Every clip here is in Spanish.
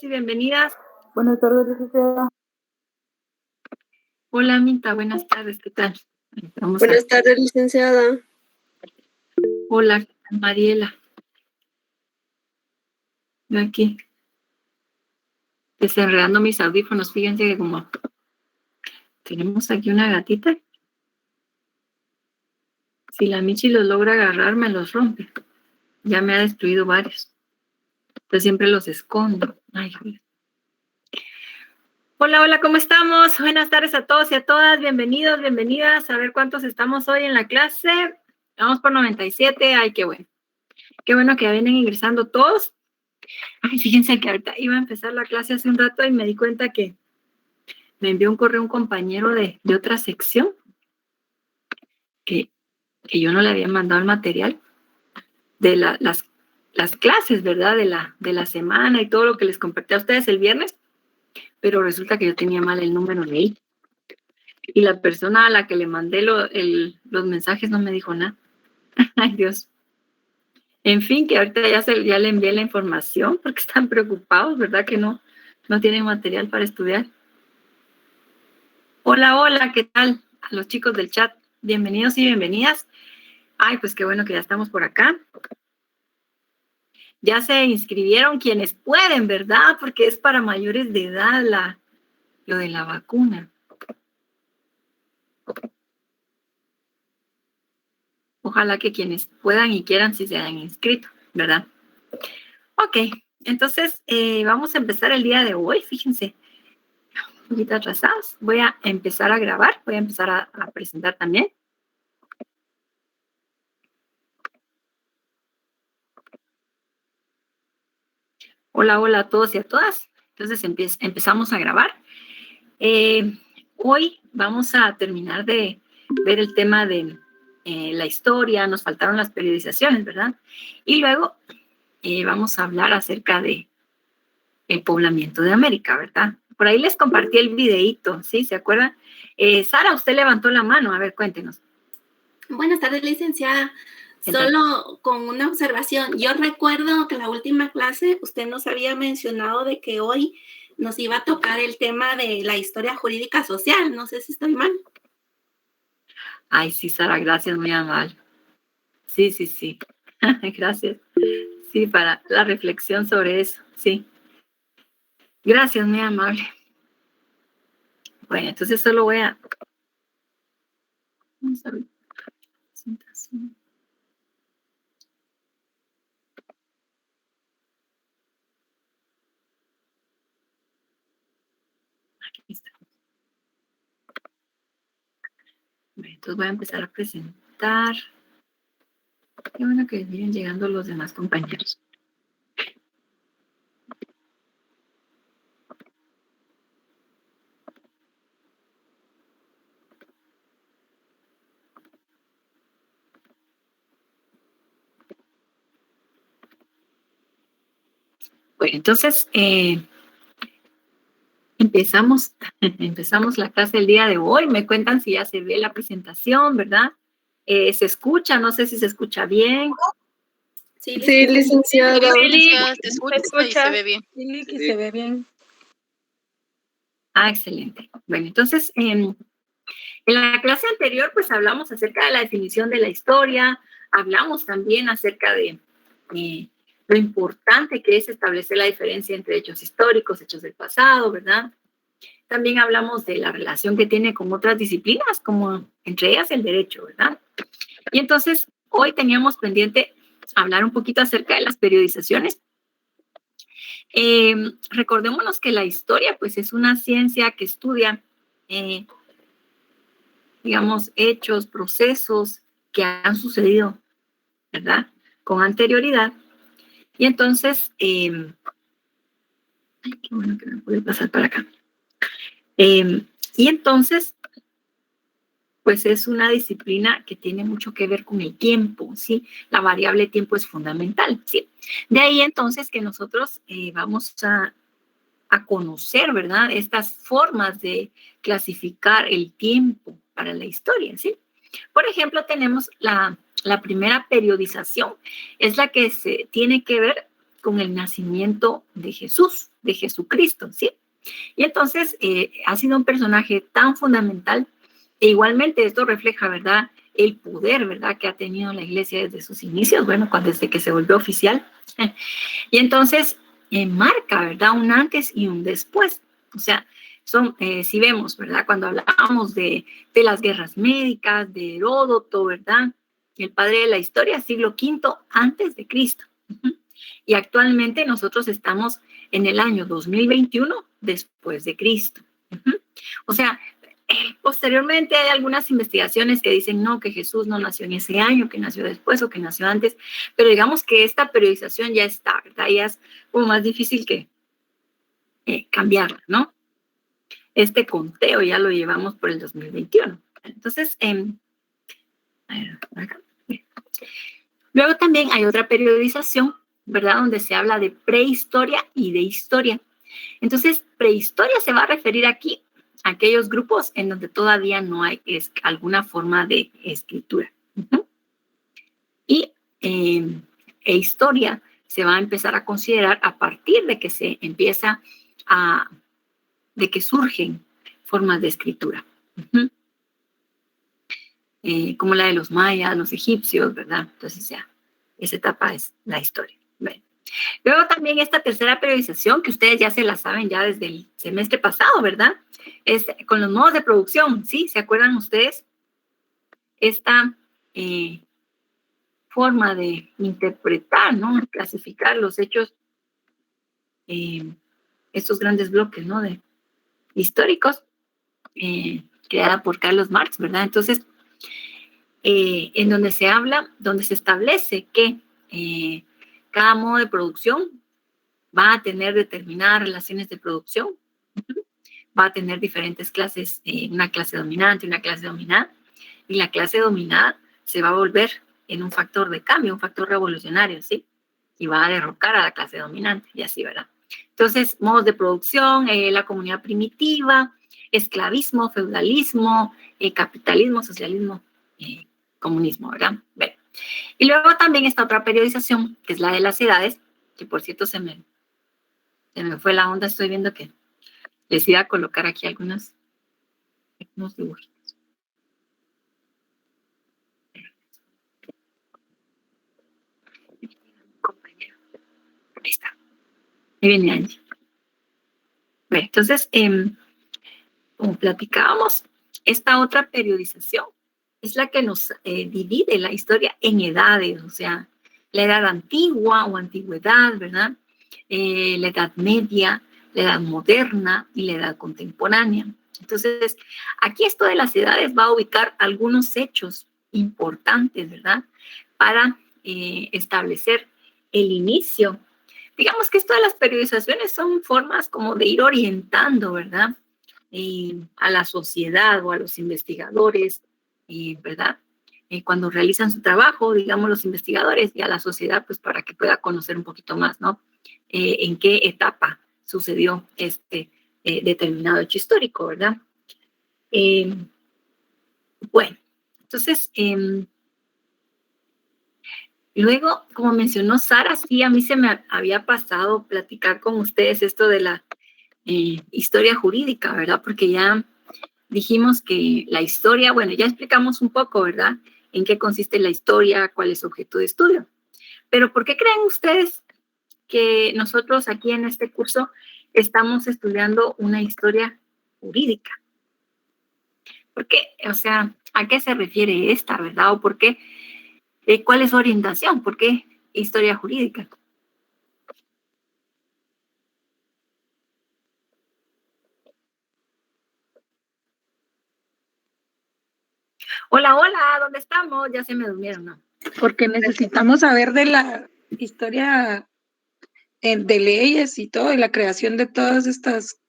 y bienvenidas. Buenas tardes, licenciada. Hola, Minta, buenas tardes, ¿qué tal? Buenas tardes, licenciada. Hola, Mariela. Yo aquí, desenredando mis audífonos, fíjense que como tenemos aquí una gatita, si la Michi los logra agarrar, me los rompe. Ya me ha destruido varios. Entonces siempre los escondo. Ay, joder. Hola, ¿cómo estamos? Buenas tardes a todos y a todas. Bienvenidos, bienvenidas. A ver cuántos estamos hoy en la clase. Vamos por 97. Ay, qué bueno. Qué bueno que ya vienen ingresando todos. Ay, fíjense que ahorita iba a empezar la clase hace un rato y me di cuenta que me envió un correo un compañero de otra sección que yo no le había mandado el material de las clases, ¿verdad? De la semana y todo lo que les compartí a ustedes el viernes, pero resulta que yo tenía mal el número de él. Y la persona a la que le mandé los mensajes no me dijo nada. Ay, Dios. En fin, que ahorita ya le envié la información porque están preocupados, ¿verdad? Que no tienen material para estudiar. Hola, ¿qué tal? A los chicos del chat, bienvenidos y bienvenidas. Ay, pues qué bueno que ya estamos por acá. Ya se inscribieron quienes pueden, ¿verdad? Porque es para mayores de edad lo de la vacuna. Ojalá que quienes puedan y quieran sí se hayan inscrito, ¿verdad? Ok, entonces vamos a empezar el día de hoy, fíjense. Un poquito atrasados. Voy a empezar a grabar, voy a empezar a presentar también. Hola a todos y a todas. Entonces empezamos a grabar. Hoy vamos a terminar de ver el tema de la historia, nos faltaron las periodizaciones, ¿verdad? Y luego vamos a hablar acerca de el poblamiento de América, ¿verdad? Por ahí les compartí el videíto, ¿sí? ¿Se acuerdan? Sara, usted levantó la mano, a ver, cuéntenos. Buenas tardes, licenciada. Solo con una observación. Yo recuerdo que la última clase usted nos había mencionado de que hoy nos iba a tocar el tema de la historia jurídica social. No sé si estoy mal. Ay, sí, Sara, gracias, muy amable. Sí. Gracias. Sí, para la reflexión sobre eso, sí. Gracias, muy amable. Bueno, entonces solo voy a... Vamos a ver. Presentación. Aquí está. Bueno, entonces voy a empezar a presentar. Qué bueno que vienen llegando los demás compañeros. Bueno, entonces empezamos la clase el día de hoy. Me cuentan si ya se ve la presentación, ¿verdad? Se escucha, no sé si se escucha bien. Sí, licenciada. Se escucha y se ve bien. Sí, se ve bien. Ah, excelente. Bueno, entonces, en la clase anterior, pues hablamos acerca de la definición de la historia, hablamos también acerca de lo importante que es establecer la diferencia entre hechos históricos, hechos del pasado, ¿verdad? También hablamos de la relación que tiene con otras disciplinas, como entre ellas el derecho, ¿verdad? Y entonces, hoy teníamos pendiente hablar un poquito acerca de las periodizaciones. Recordémonos que la historia, pues, es una ciencia que estudia digamos, hechos, procesos que han sucedido, ¿verdad? Con anterioridad. Y entonces, ay, qué bueno que me pude pasar para acá. Y entonces, pues es una disciplina que tiene mucho que ver con el tiempo, ¿sí? La variable tiempo es fundamental, ¿sí? De ahí entonces que nosotros vamos a conocer, ¿verdad? Estas formas de clasificar el tiempo para la historia, ¿sí? Por ejemplo, tenemos la primera periodización, es la que se tiene que ver con el nacimiento de Jesús, de Jesucristo, ¿sí? Y entonces ha sido un personaje tan fundamental e igualmente esto refleja, ¿verdad?, el poder, ¿verdad?, que ha tenido la iglesia desde sus inicios, bueno, desde que se volvió oficial. Y entonces marca, ¿verdad?, un antes y un después. O sea, si vemos, ¿verdad?, cuando hablábamos de las guerras médicas, de Heródoto, ¿verdad?, el padre de la historia, siglo V antes de Cristo. Y actualmente nosotros estamos en el año 2021 después de Cristo. O sea, posteriormente hay algunas investigaciones que dicen no, que Jesús no nació en ese año, que nació después o que nació antes, pero digamos que esta periodización ya está, ¿verdad? Ya es como más difícil que cambiarla, ¿no? Este conteo ya lo llevamos por el 2021. Entonces, luego también hay otra periodización, ¿verdad?, donde se habla de prehistoria y de historia. Entonces, prehistoria se va a referir aquí a aquellos grupos en donde todavía no hay alguna forma de escritura. Y historia se va a empezar a considerar a partir de que se empieza de que surgen formas de escritura. Como la de los mayas, los egipcios, ¿verdad? Entonces ya, esa etapa es la historia. Bueno. Luego también esta tercera periodización, que ustedes ya se la saben ya desde el semestre pasado, ¿verdad? Es con los modos de producción, ¿sí? ¿Se acuerdan ustedes? Esta forma de interpretar, ¿no? Clasificar los hechos, estos grandes bloques, ¿no?, de históricos, creada por Carlos Marx, ¿verdad? Entonces, en donde se habla, donde se establece que cada modo de producción va a tener determinadas relaciones de producción, va a tener diferentes clases, una clase dominante, una clase dominada, y la clase dominada se va a volver en un factor de cambio, un factor revolucionario, ¿sí? Y va a derrocar a la clase dominante, y así, ¿verdad? Entonces, modos de producción, la comunidad primitiva, esclavismo, feudalismo, capitalismo, socialismo, comunismo, ¿verdad? Bueno. Y luego también está otra periodización, que es la de las edades, que por cierto se me fue la onda, estoy viendo que les iba a colocar aquí algunos dibujos. Ahí está. Ahí viene Angie. Bueno, entonces, como platicábamos, esta otra periodización es la que nos divide la historia en edades, o sea, la edad antigua o antigüedad, ¿verdad? La edad media, la edad moderna y la edad contemporánea. Entonces, aquí esto de las edades va a ubicar algunos hechos importantes, ¿verdad?, para establecer el inicio. Digamos que esto de las periodizaciones son formas como de ir orientando, ¿verdad?, a la sociedad o a los investigadores, ¿verdad?, cuando realizan su trabajo, digamos, los investigadores, y a la sociedad, pues para que pueda conocer un poquito más, ¿no?, en qué etapa sucedió este determinado hecho histórico, ¿verdad? Bueno, entonces, luego, como mencionó Sara, sí, a mí se me había pasado platicar con ustedes esto de la historia jurídica, ¿verdad? Porque ya dijimos que la historia, bueno, ya explicamos un poco, ¿verdad?, en qué consiste la historia, cuál es su objeto de estudio. Pero ¿por qué creen ustedes que nosotros aquí en este curso estamos estudiando una historia jurídica? ¿Por qué? O sea, ¿a qué se refiere esta, verdad? ¿O por qué? ¿Cuál es su orientación? ¿Por qué historia jurídica? Hola, hola, ¿dónde estamos? Ya se me durmieron, ¿no? Porque necesitamos saber de la historia de leyes y todo, y la creación de todas estas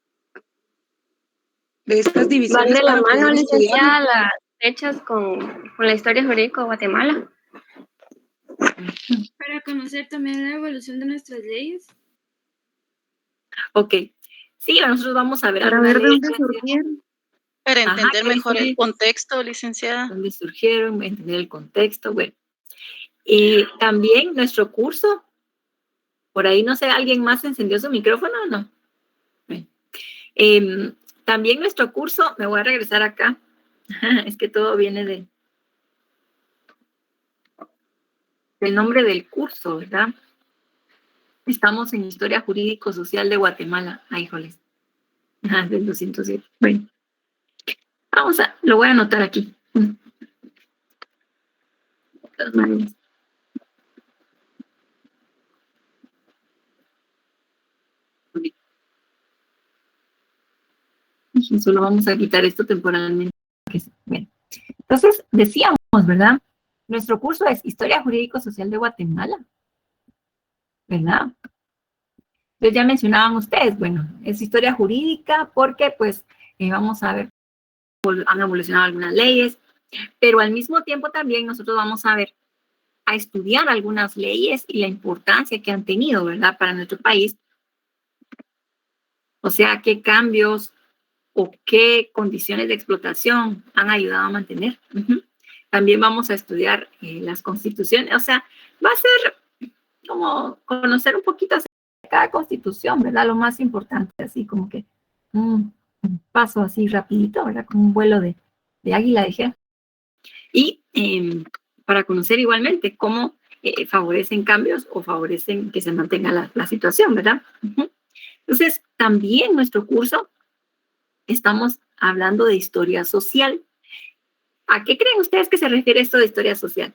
divisiones. Van de la mano, licenciada, las fechas con la historia jurídica de Guatemala. Para conocer también la evolución de nuestras leyes. Ok. Sí, nosotros vamos a ver Para ver de dónde surgieron. Para entender mejor el contexto, licenciada. Dónde surgieron, entender el contexto, bueno. También nuestro curso, por ahí no sé, ¿alguien más encendió su micrófono o no? También nuestro curso, me voy a regresar acá, es que todo viene del nombre del curso, ¿verdad? Estamos en Historia Jurídico-Social de Guatemala. Ay, híjoles. Del 207. Bueno, lo voy a anotar aquí. Las manos. Y solo vamos a quitar esto temporalmente. Bueno. Entonces, decíamos, ¿verdad? Nuestro curso es Historia Jurídico-Social de Guatemala, ¿verdad? Entonces ya mencionaban ustedes, bueno, es historia jurídica porque pues vamos a ver, han evolucionado algunas leyes, pero al mismo tiempo también nosotros vamos a ver, a estudiar algunas leyes y la importancia que han tenido, ¿verdad? Para nuestro país. O sea, qué cambios o qué condiciones de explotación han ayudado a mantener. También vamos a estudiar las constituciones, o sea, va a ser como conocer un poquito acerca de cada constitución, ¿verdad? Lo más importante, así como que un paso así rapidito, ¿verdad? Como un vuelo de águila, dije. Y para conocer igualmente cómo favorecen cambios o favorecen que se mantenga la situación, ¿verdad? Entonces, también nuestro curso estamos hablando de historia social. ¿A qué creen ustedes que se refiere esto de historia social?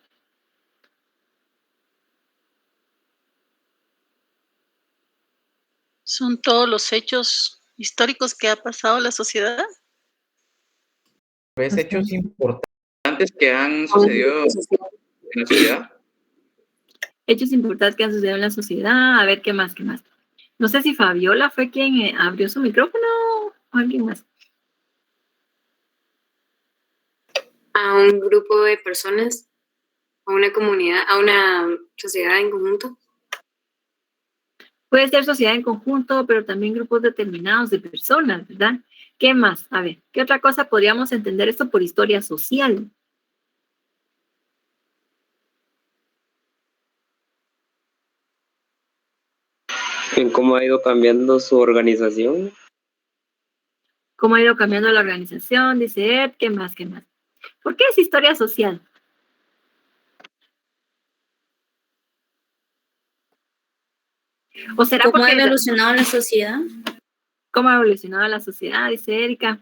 ¿Son todos los hechos históricos que ha pasado la sociedad? ¿Ves hechos importantes que han sucedido en la sociedad? Hechos importantes que han sucedido en la sociedad. A ver, ¿qué más? No sé si Fabiola fue quien abrió su micrófono o alguien más. A un grupo de personas, a una comunidad, a una sociedad en conjunto. Puede ser sociedad en conjunto, pero también grupos determinados de personas, ¿verdad? ¿Qué más? A ver, ¿qué otra cosa podríamos entender esto por historia social? En cómo ha ido cambiando su organización. ¿Cómo ha ido cambiando la organización? Dice Ed, ¿qué más? ¿Por qué es historia social? ¿O será ¿Cómo ha porque evolucionado la sociedad? ¿Cómo ha evolucionado la sociedad? Dice Erika.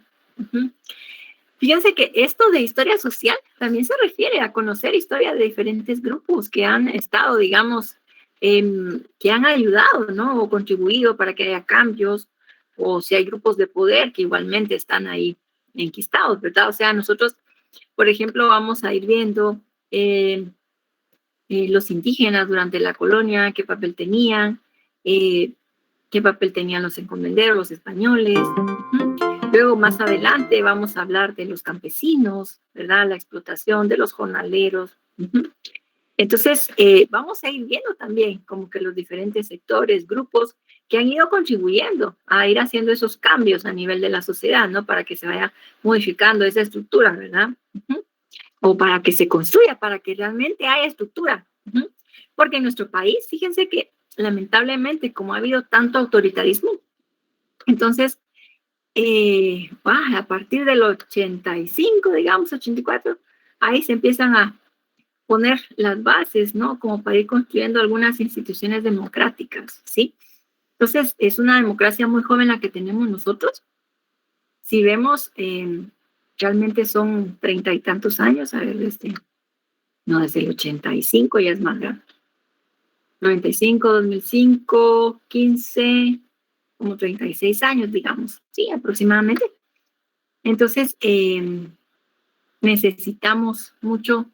Fíjense que esto de historia social también se refiere a conocer historia de diferentes grupos que han estado, digamos, que han ayudado, ¿no? O contribuido para que haya cambios, o si hay grupos de poder que igualmente están ahí enquistados, ¿verdad? O sea, nosotros, por ejemplo, vamos a ir viendo los indígenas durante la colonia, qué papel tenían, qué papel tenían los encomenderos, los españoles. Luego, más adelante, vamos a hablar de los campesinos, ¿verdad? La explotación de los jornaleros. Entonces, vamos a ir viendo también como que los diferentes sectores, grupos que han ido contribuyendo a ir haciendo esos cambios a nivel de la sociedad, ¿no? Para que se vaya modificando esa estructura, ¿verdad? O para que se construya, para que realmente haya estructura. Porque en nuestro país, fíjense que lamentablemente, como ha habido tanto autoritarismo, entonces, a partir del 85, digamos, 84, ahí se empiezan a poner las bases, ¿no? Como para ir construyendo algunas instituciones democráticas, ¿sí? Entonces, es una democracia muy joven la que tenemos nosotros. Si vemos, realmente son 30 y tantos años, a ver, desde el 85 ya es más grande. 95, 2005, 15, como 36 años, digamos, sí, aproximadamente. Entonces, necesitamos mucho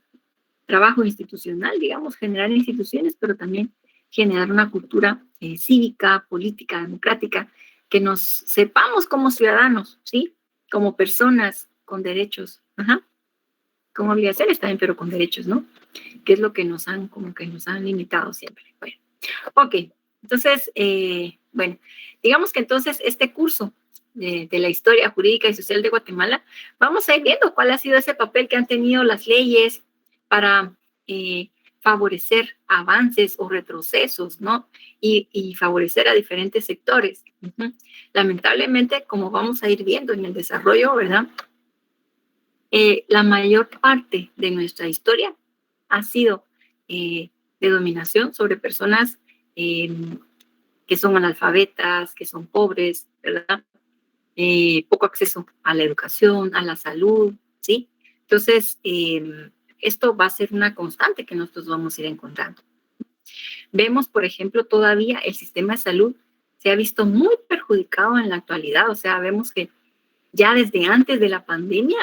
trabajo institucional, digamos, generar instituciones, pero también generar una cultura cívica, política, democrática, que nos sepamos como ciudadanos, ¿sí? Como personas con derechos, con obligaciones también, pero con derechos, ¿no? Que es lo que nos han limitado siempre. Bueno, ok, entonces, bueno, digamos que entonces este curso de la historia jurídica y social de Guatemala, vamos a ir viendo cuál ha sido ese papel que han tenido las leyes para favorecer avances o retrocesos, ¿no? Y favorecer a diferentes sectores. Lamentablemente, como vamos a ir viendo en el desarrollo, ¿verdad? La mayor parte de nuestra historia ha sido de dominación sobre personas que son analfabetas, que son pobres, ¿verdad? Poco acceso a la educación, a la salud, ¿sí? Entonces, esto va a ser una constante que nosotros vamos a ir encontrando. Vemos, por ejemplo, todavía el sistema de salud se ha visto muy perjudicado en la actualidad. O sea, vemos que ya desde antes de la pandemia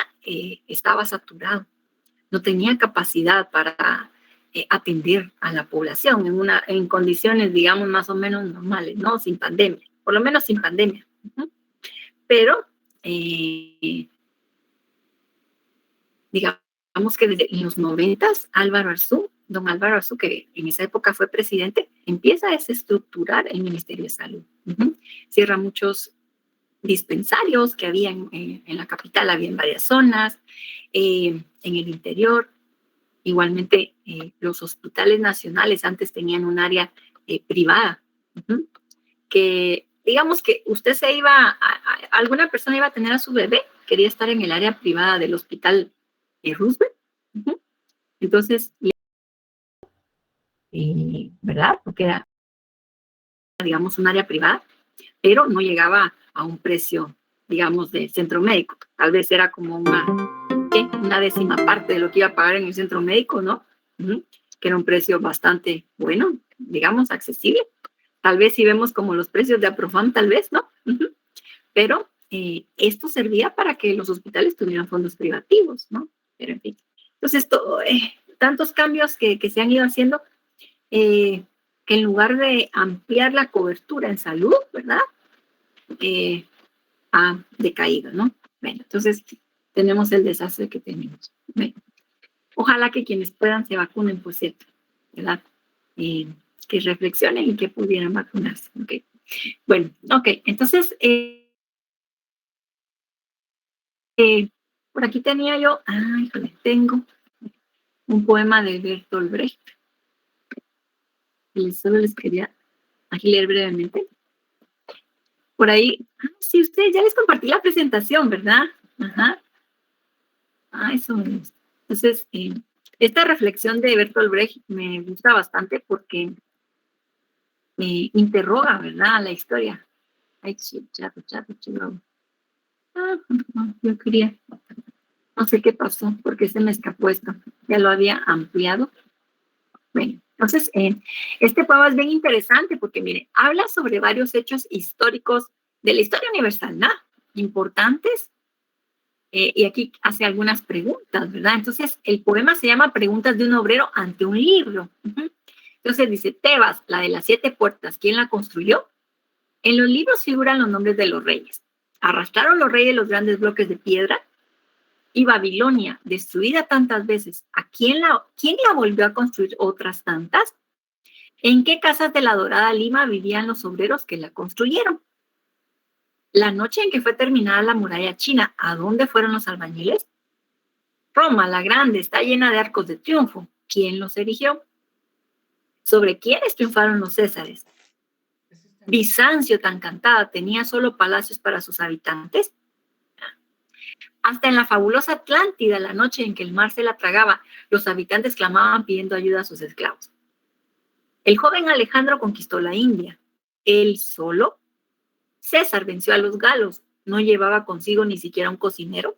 estaba saturado. No tenía capacidad para atender a la población en condiciones, digamos, más o menos normales, ¿no? Sin pandemia, por lo menos sin pandemia. Pero, digamos que desde los 90s, don Álvaro Arzú, que en esa época fue presidente, empieza a desestructurar el Ministerio de Salud. Cierra muchos dispensarios que había en la capital, había en varias zonas, en el interior. Igualmente, los hospitales nacionales antes tenían un área privada, que digamos que usted alguna persona iba a tener a su bebé, quería estar en el área privada del hospital Roosevelt. Entonces, ¿verdad? Porque era, digamos, un área privada, pero no llegaba a un precio, digamos, de centro médico. Tal vez era como una décima parte de lo que iba a pagar en el centro médico, ¿no? Que era un precio bastante bueno, digamos, accesible. Tal vez si vemos como los precios de Aprofam, tal vez, ¿no? Pero esto servía para que los hospitales tuvieran fondos privativos, ¿no? Pero en fin. Entonces, tantos cambios que se han ido haciendo, que en lugar de ampliar la cobertura en salud, ¿verdad? Ha decaído, ¿no? Bueno, entonces tenemos el desastre que tenemos. Bueno, ojalá que quienes puedan se vacunen, por cierto, ¿verdad? Que reflexionen y que pudieran vacunarse, ¿ok? Bueno, ok, entonces, por aquí tenía yo, tengo un poema de Bertolt Brecht, y solo les quería aquí leer brevemente. Por ahí, sí, ustedes ya les compartí la presentación, ¿verdad? Ajá. Eso me gusta. Entonces, esta reflexión de Bertolt Brecht me gusta bastante porque me interroga, ¿verdad?, la historia. Ay, chato. Yo quería, no sé qué pasó, porque se me escapó esto. Ya lo había ampliado. Bueno, entonces, este poema es bien interesante porque, mire, habla sobre varios hechos históricos de la historia universal, ¿no? Importantes. Y aquí hace algunas preguntas, ¿verdad? Entonces, el poema se llama Preguntas de un obrero ante un libro. Entonces dice, Tebas, la de las 7 puertas, ¿quién la construyó? En los libros figuran los nombres de los reyes. ¿Arrastraron los reyes los grandes bloques de piedra? Y Babilonia, destruida tantas veces, ¿quién la volvió a construir otras tantas? ¿En qué casas de la dorada Lima vivían los obreros que la construyeron? La noche en que fue terminada la muralla china, ¿a dónde fueron los albañiles? Roma, la grande, está llena de arcos de triunfo. ¿Quién los erigió? ¿Sobre quiénes triunfaron los césares? Bizancio, tan cantada, ¿tenía solo palacios para sus habitantes? Hasta en la fabulosa Atlántida, la noche en que el mar se la tragaba, los habitantes clamaban pidiendo ayuda a sus esclavos. El joven Alejandro conquistó la India. ¿Él solo? César venció a los galos. ¿No llevaba consigo ni siquiera un cocinero?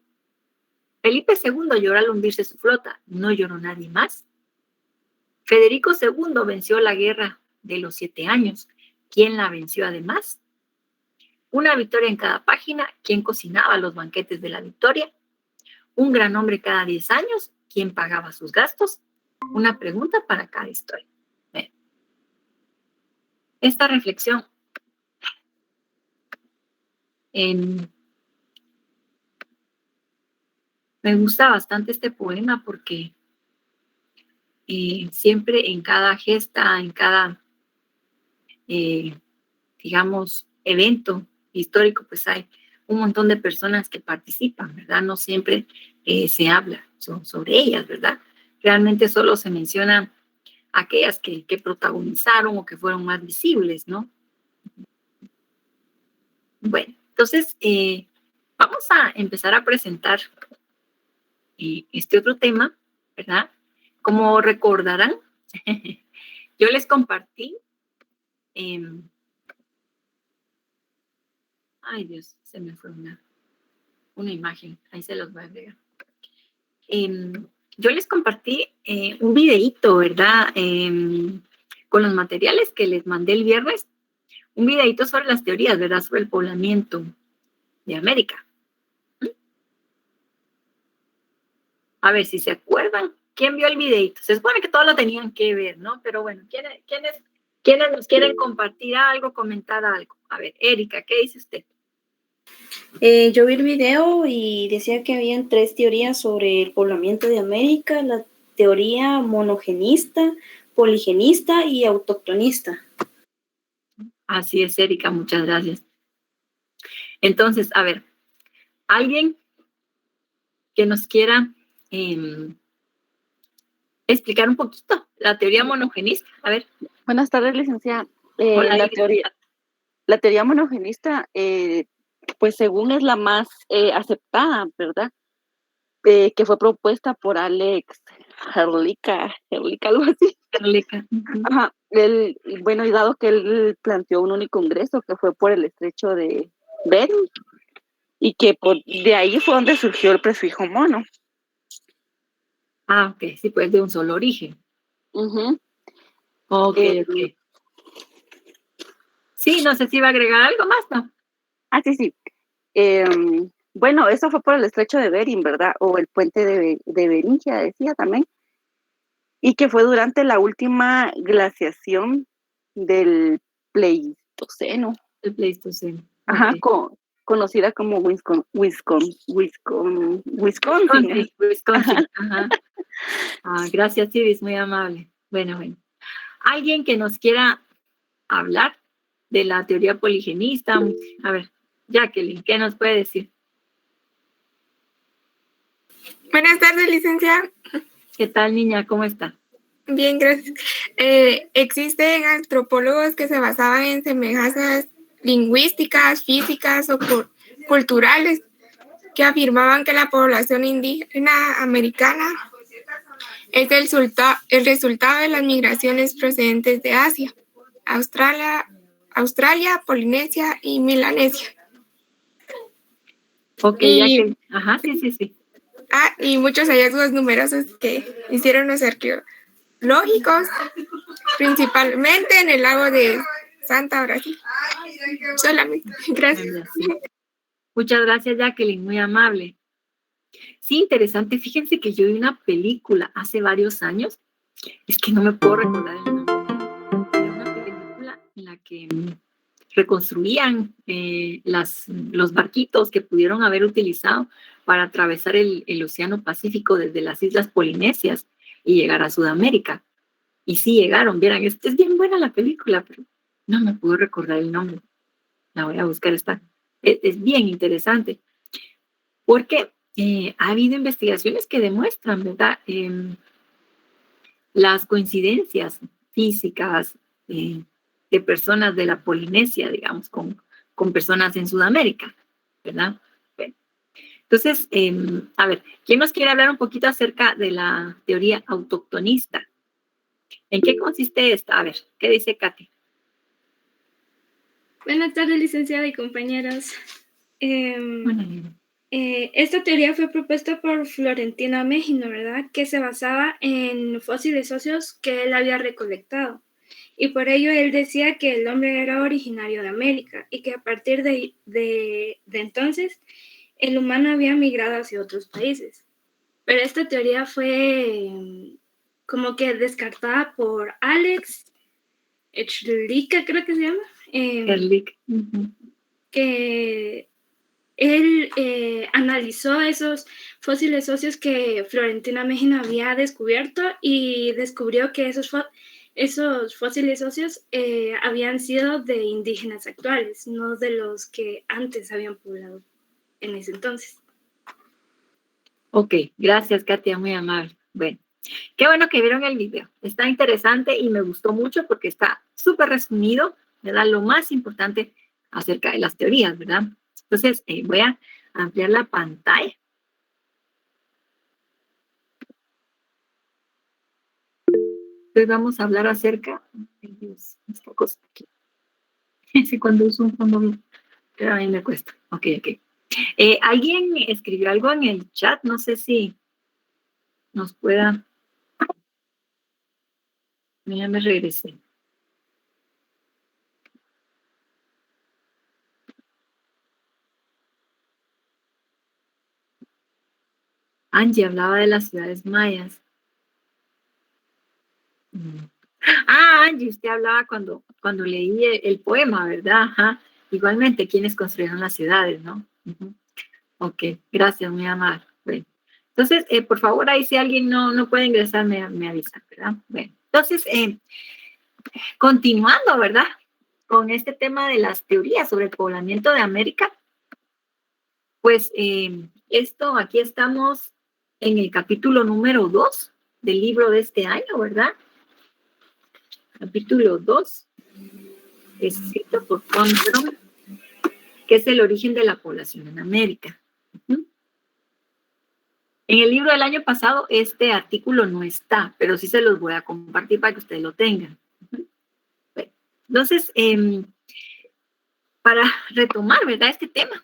Felipe II lloró al hundirse su flota. ¿No lloró nadie más? Federico II venció la guerra de los 7 años. ¿Quién la venció además? Una victoria en cada página. ¿Quién cocinaba los banquetes de la victoria? Un gran hombre cada 10 años. ¿Quién pagaba sus gastos? Una pregunta para cada historia. Bien. Esta reflexión me gusta bastante este poema porque siempre en cada gesta, en cada, digamos, evento histórico, pues hay un montón de personas que participan, ¿verdad? No siempre se habla sobre ellas, ¿verdad? Realmente solo se menciona aquellas que protagonizaron o que fueron más visibles, ¿no? Bueno, entonces vamos a empezar a presentar este otro tema, ¿verdad? Como recordarán, yo les compartí, ay Dios, se me fue una imagen, ahí se los voy a agregar. Yo les compartí un videíto, ¿verdad? Con los materiales que les mandé el viernes, un videíto sobre las teorías, ¿verdad? Sobre el poblamiento de América. A ver si se acuerdan. ¿Quién vio el videíto? Se supone que todos lo tenían que ver, ¿no? Pero bueno, ¿quiénes nos quieren compartir algo, comentar algo? A ver, Erika, ¿qué dice usted? Yo vi el video y decía que habían 3 teorías sobre el poblamiento de América: la teoría monogenista, poligenista y autoctonista. Así es, Erika, muchas gracias. Entonces, a ver, alguien que nos quiera explicar un poquito la teoría monogenista. A ver. Buenas tardes, licenciada. Hola, la teoría monogenista, pues según es la más aceptada, ¿verdad? Que fue propuesta por Alex Herlicha, algo así. Herlicha. Ajá. Bueno, y dado que él planteó un único ingreso que fue por el estrecho de Bering, y que de ahí fue donde surgió el prefijo mono. Ah, ok, sí, pues de un solo origen. Ok. Sí, no sé si va a agregar algo más, ¿no? Ah, sí. Bueno, eso fue por el estrecho de Bering, ¿verdad? O el puente de Beringia, decía también. Y que fue durante la última glaciación del Pleistoceno. El Pleistoceno. Ajá, Okay. Conocida como Wisconsin. Ajá. Gracias, Iris, muy amable. Bueno. ¿Alguien que nos quiera hablar de la teoría poligenista? A ver, Jacqueline, ¿qué nos puede decir? Buenas tardes, licenciada. ¿Qué tal, niña? ¿Cómo está? Bien, gracias. Existen antropólogos que se basaban en semejanzas lingüísticas, físicas o culturales que afirmaban que la población indígena americana es el resultado de las migraciones procedentes de Asia, Australia, Polinesia y Melanesia. Ok, ajá, sí. Y muchos hallazgos numerosos que hicieron los arqueológicos, principalmente en el lago de Santa Brasil. Solamente, gracias. Muchas gracias, Jacqueline, muy amable. Sí, interesante. Fíjense que yo vi una película hace varios años, es que no me puedo recordar el nombre. Era una película en la que reconstruían los barquitos que pudieron haber utilizado para atravesar el Océano Pacífico desde las Islas Polinesias y llegar a Sudamérica. Y sí llegaron, vieran, es bien buena la película, pero no me puedo recordar el nombre. La voy a buscar, es bien interesante. Porque ha habido investigaciones que demuestran, ¿verdad? Las coincidencias físicas de personas de la Polinesia, digamos, con personas en Sudamérica, ¿verdad? Bueno. Entonces, a ver, ¿quién nos quiere hablar un poquito acerca de la teoría autoctonista? ¿En qué consiste esta? A ver, ¿qué dice Katy? Buenas tardes, licenciada y compañeros. Esta teoría fue propuesta por Florentino Ameghino, ¿verdad? Que se basaba en fósiles óseos que él había recolectado. Y por ello él decía que el hombre era originario de América y que a partir de entonces el humano había migrado hacia otros países. Pero esta teoría fue como que descartada por Alex Herlicha, creo que se llama. Herlicha. Que él analizó esos fósiles óseos que Florentino Ameghino había descubierto y descubrió que esos fósiles óseos habían sido de indígenas actuales, no de los que antes habían poblado en ese entonces. Ok, gracias, Katia, muy amable. Bueno, Qué bueno que vieron el video. Está interesante y me gustó mucho porque está súper resumido, ¿verdad? Lo más importante acerca de las teorías, ¿verdad? Entonces, voy a ampliar la pantalla. Hoy vamos a hablar acerca... Ay, Dios, esta cosa aquí. Sí, cuando uso un fondo, pero a mí me cuesta. Ok. Alguien escribió algo en el chat, no sé si nos pueda... Ya me regresé. Angie hablaba de las ciudades mayas. Angie, usted hablaba cuando leí el poema, ¿verdad? Ajá. Igualmente, quienes construyeron las ciudades, ¿no? Ok, gracias, muy amable. Bueno, entonces, por favor, ahí si alguien no puede ingresar, me avisa, ¿verdad? Bueno, entonces, continuando, ¿verdad? Con este tema de las teorías sobre el poblamiento de América, pues aquí estamos en el capítulo número 2 del libro de este año, ¿verdad? Capítulo 2, escrito por Condron, que es el origen de la población en América. En el libro del año pasado este artículo no está, pero sí se los voy a compartir para que ustedes lo tengan. Bueno, entonces, para retomar, ¿verdad? Este tema,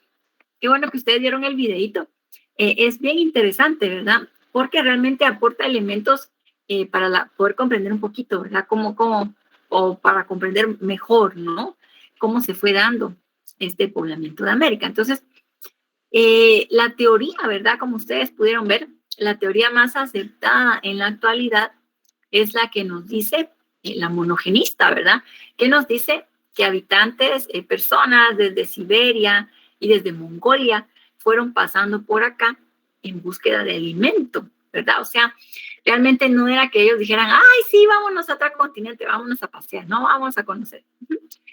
qué bueno que ustedes vieron el videito. Es bien interesante, ¿verdad? Porque realmente aporta elementos para poder comprender un poquito, ¿verdad? O para comprender mejor, ¿no? Cómo se fue dando este poblamiento de América. Entonces, la teoría, ¿verdad? Como ustedes pudieron ver, la teoría más aceptada en la actualidad es la que nos dice, la monogenista, ¿verdad? Que nos dice que habitantes, personas desde Siberia y desde Mongolia fueron pasando por acá en búsqueda de alimento, ¿verdad? O sea, realmente no era que ellos dijeran, ay, sí, vámonos a otro continente, vámonos a pasear, no vamos a conocer,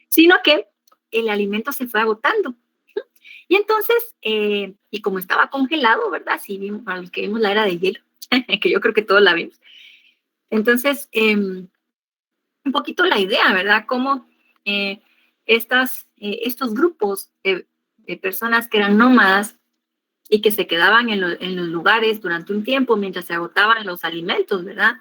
sino que el alimento se fue agotando. Y entonces, y como estaba congelado, ¿verdad? Sí, para los que vimos la era de hielo, que yo creo que todos la vimos. Entonces, un poquito la idea, ¿verdad? Cómo estos grupos de personas que eran nómadas y que se quedaban en los lugares durante un tiempo mientras se agotaban los alimentos, ¿verdad?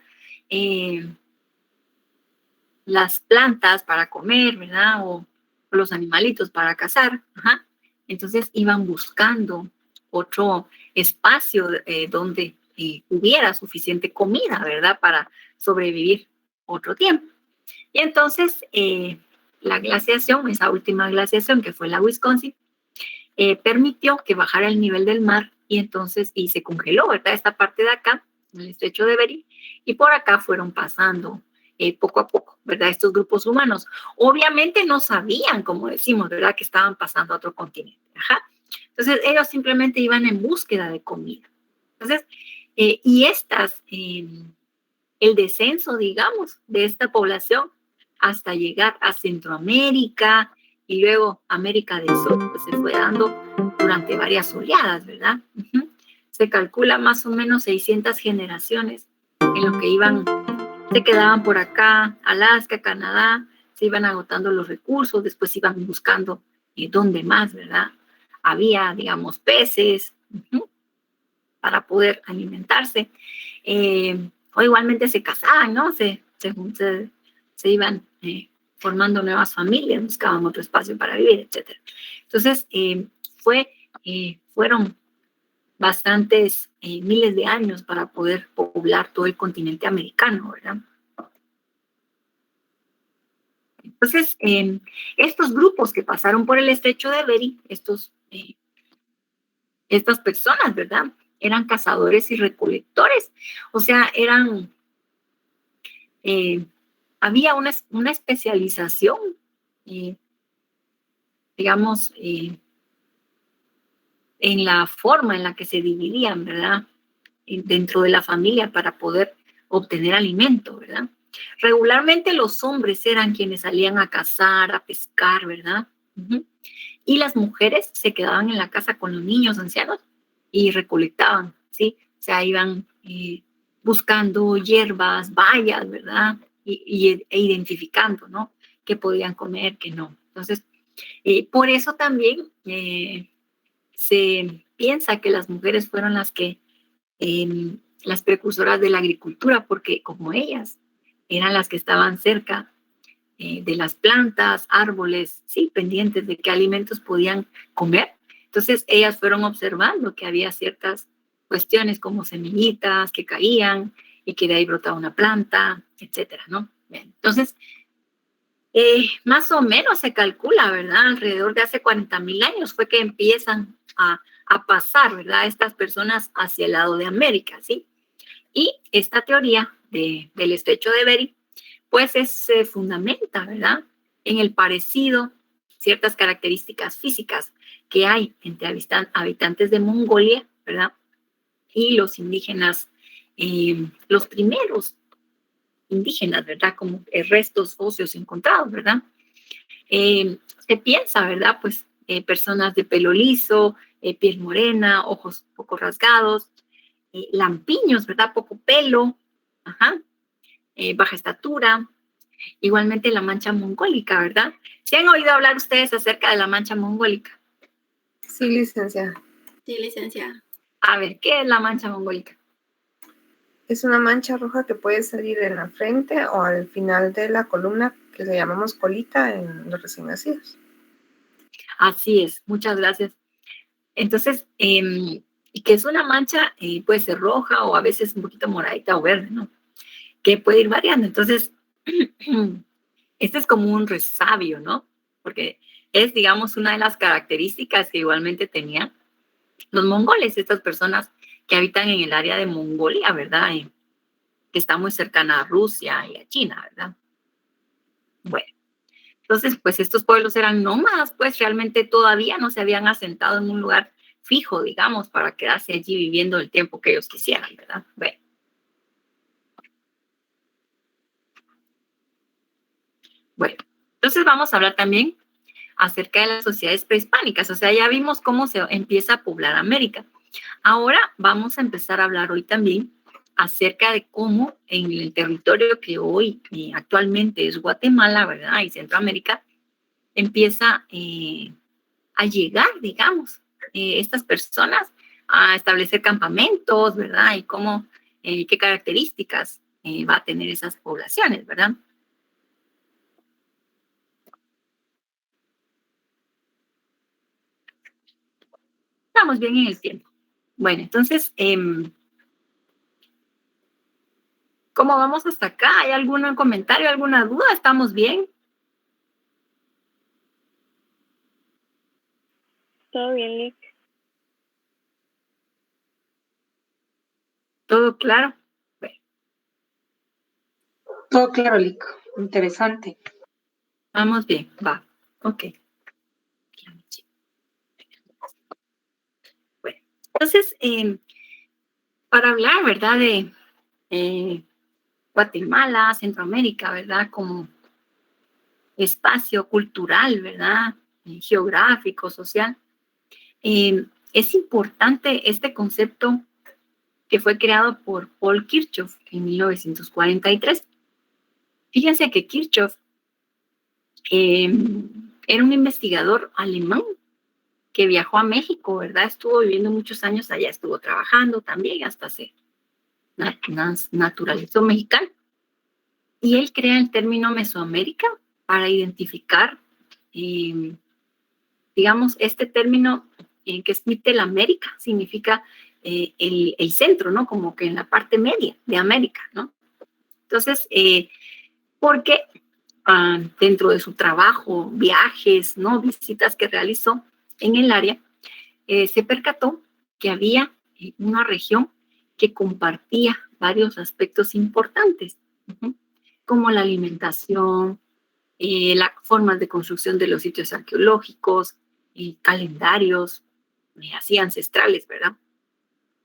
Las plantas para comer, ¿verdad? O los animalitos para cazar, ajá. Entonces iban buscando otro espacio donde hubiera suficiente comida, ¿verdad? Para sobrevivir otro tiempo. Y entonces la glaciación, esa última glaciación que fue la Wisconsin, permitió que bajara el nivel del mar y se congeló, ¿verdad? Esta parte de acá, en el estrecho de Bering, y por acá fueron pasando poco a poco, ¿verdad? Estos grupos humanos. Obviamente no sabían, como decimos, ¿verdad? Que estaban pasando a otro continente. Ajá. Entonces ellos simplemente iban en búsqueda de comida. Entonces, el descenso, digamos, de esta población hasta llegar a Centroamérica y luego América del Sur, pues se fue dando durante varias oleadas, ¿verdad? Se calcula más o menos 600 generaciones en lo que se quedaban por acá, Alaska, Canadá, se iban agotando los recursos, después iban buscando dónde más, ¿verdad? Había, digamos, peces para poder alimentarse. O igualmente se casaban, ¿no? Se iban formando nuevas familias, buscaban otro espacio para vivir, etc. Entonces, fueron bastantes miles de años para poder poblar todo el continente americano, ¿verdad? Entonces, estos grupos que pasaron por el estrecho de Bering, estas personas, ¿verdad? Eran cazadores y recolectores, o sea, había una especialización, digamos, en la forma en la que se dividían, ¿verdad? Dentro de la familia para poder obtener alimento, ¿verdad? Regularmente los hombres eran quienes salían a cazar, a pescar, ¿verdad? Y las mujeres se quedaban en la casa con los niños ancianos y recolectaban, ¿sí? O sea, iban buscando hierbas, bayas, ¿verdad? E identificando, ¿no? Qué podían comer, qué no. Entonces, por eso también se piensa que las mujeres fueron las precursoras de la agricultura, porque como ellas eran las que estaban cerca de las plantas, árboles, sí, pendientes de qué alimentos podían comer. Entonces, ellas fueron observando que había ciertas cuestiones como semillitas que caían y que de ahí brotaba una planta, etcétera, ¿no? Bien, entonces, más o menos se calcula, ¿verdad? Alrededor de hace 40,000 años fue que empiezan a pasar, ¿verdad? Estas personas hacia el lado de América, ¿sí? Y esta teoría del estrecho de Bering, pues se fundamenta, ¿verdad? En el parecido, ciertas características físicas que hay entre habitantes de Mongolia, ¿verdad? Y los indígenas, los primeros indígenas, ¿verdad? Como restos óseos encontrados, ¿verdad? Se piensa, ¿verdad? Pues personas de pelo liso, piel morena, ojos poco rasgados, lampiños, ¿verdad? Poco pelo, ajá, baja estatura. Igualmente la mancha mongólica, ¿verdad? ¿Sí han oído hablar ustedes acerca de la mancha mongólica? Sí, licenciada. Sí, licenciada. A ver, ¿qué es la mancha mongólica? Es una mancha roja que puede salir en la frente o al final de la columna, que le llamamos colita en los recién nacidos. Así es, muchas gracias. Entonces, que es una mancha, puede ser roja o a veces un poquito moradita o verde, ¿no? Que puede ir variando. Entonces, este es como un resabio, ¿no? Porque es, digamos, una de las características que igualmente tenían los mongoles, estas personas que habitan en el área de Mongolia, ¿verdad? Que está muy cercana a Rusia y a China, ¿verdad? Bueno, entonces, pues estos pueblos eran nómadas, pues realmente todavía no se habían asentado en un lugar fijo, digamos, para quedarse allí viviendo el tiempo que ellos quisieran, ¿verdad? Bueno, entonces vamos a hablar también acerca de las sociedades prehispánicas. O sea, ya vimos cómo se empieza a poblar América. Ahora vamos a empezar a hablar hoy también acerca de cómo en el territorio que hoy actualmente es Guatemala, ¿verdad? Y Centroamérica, empieza a llegar, digamos, estas personas a establecer campamentos, ¿verdad? Y cómo, qué características va a tener esas poblaciones, ¿verdad? Estamos bien en el tiempo. Bueno, entonces, ¿cómo vamos hasta acá? ¿Hay algún comentario, alguna duda? ¿Estamos bien? Todo bien, Lick. ¿Todo claro? Bueno. Todo claro, Lick. Interesante. Vamos bien, va. Ok. Bueno, entonces, para hablar, ¿verdad? De Guatemala, Centroamérica, ¿verdad? Como espacio cultural, ¿verdad? Geográfico, social. Es importante este concepto que fue creado por Paul Kirchhoff en 1943. Fíjense que Kirchhoff era un investigador alemán que viajó a México, ¿verdad? Estuvo viviendo muchos años allá, estuvo trabajando también, hasta se naturalizó mexicano. Y él crea el término Mesoamérica para identificar, digamos, este término que es Mittelamérica, significa el centro, ¿no? Como que en la parte media de América, ¿no? Entonces, porque dentro de su trabajo, viajes, ¿no? Visitas que realizó en el área, se percató que había una región que compartía varios aspectos importantes, como la alimentación, las formas de construcción de los sitios arqueológicos, calendarios, así ancestrales, ¿verdad?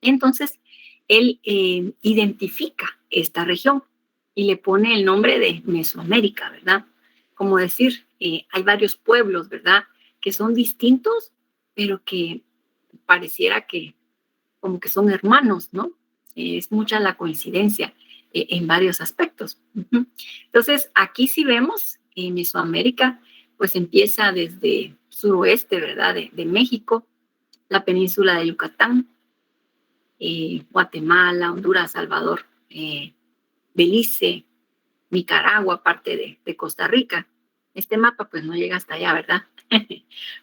Entonces, él identifica esta región y le pone el nombre de Mesoamérica, ¿verdad? Como decir, hay varios pueblos, ¿verdad? Que son distintos, pero que pareciera que como que son hermanos, ¿no? Es mucha la coincidencia en varios aspectos. Entonces, aquí sí vemos en Mesoamérica, pues empieza desde suroeste, ¿verdad? De México, la península de Yucatán, Guatemala, Honduras, Salvador, Belice, Nicaragua, parte de Costa Rica. Este mapa pues no llega hasta allá, ¿verdad?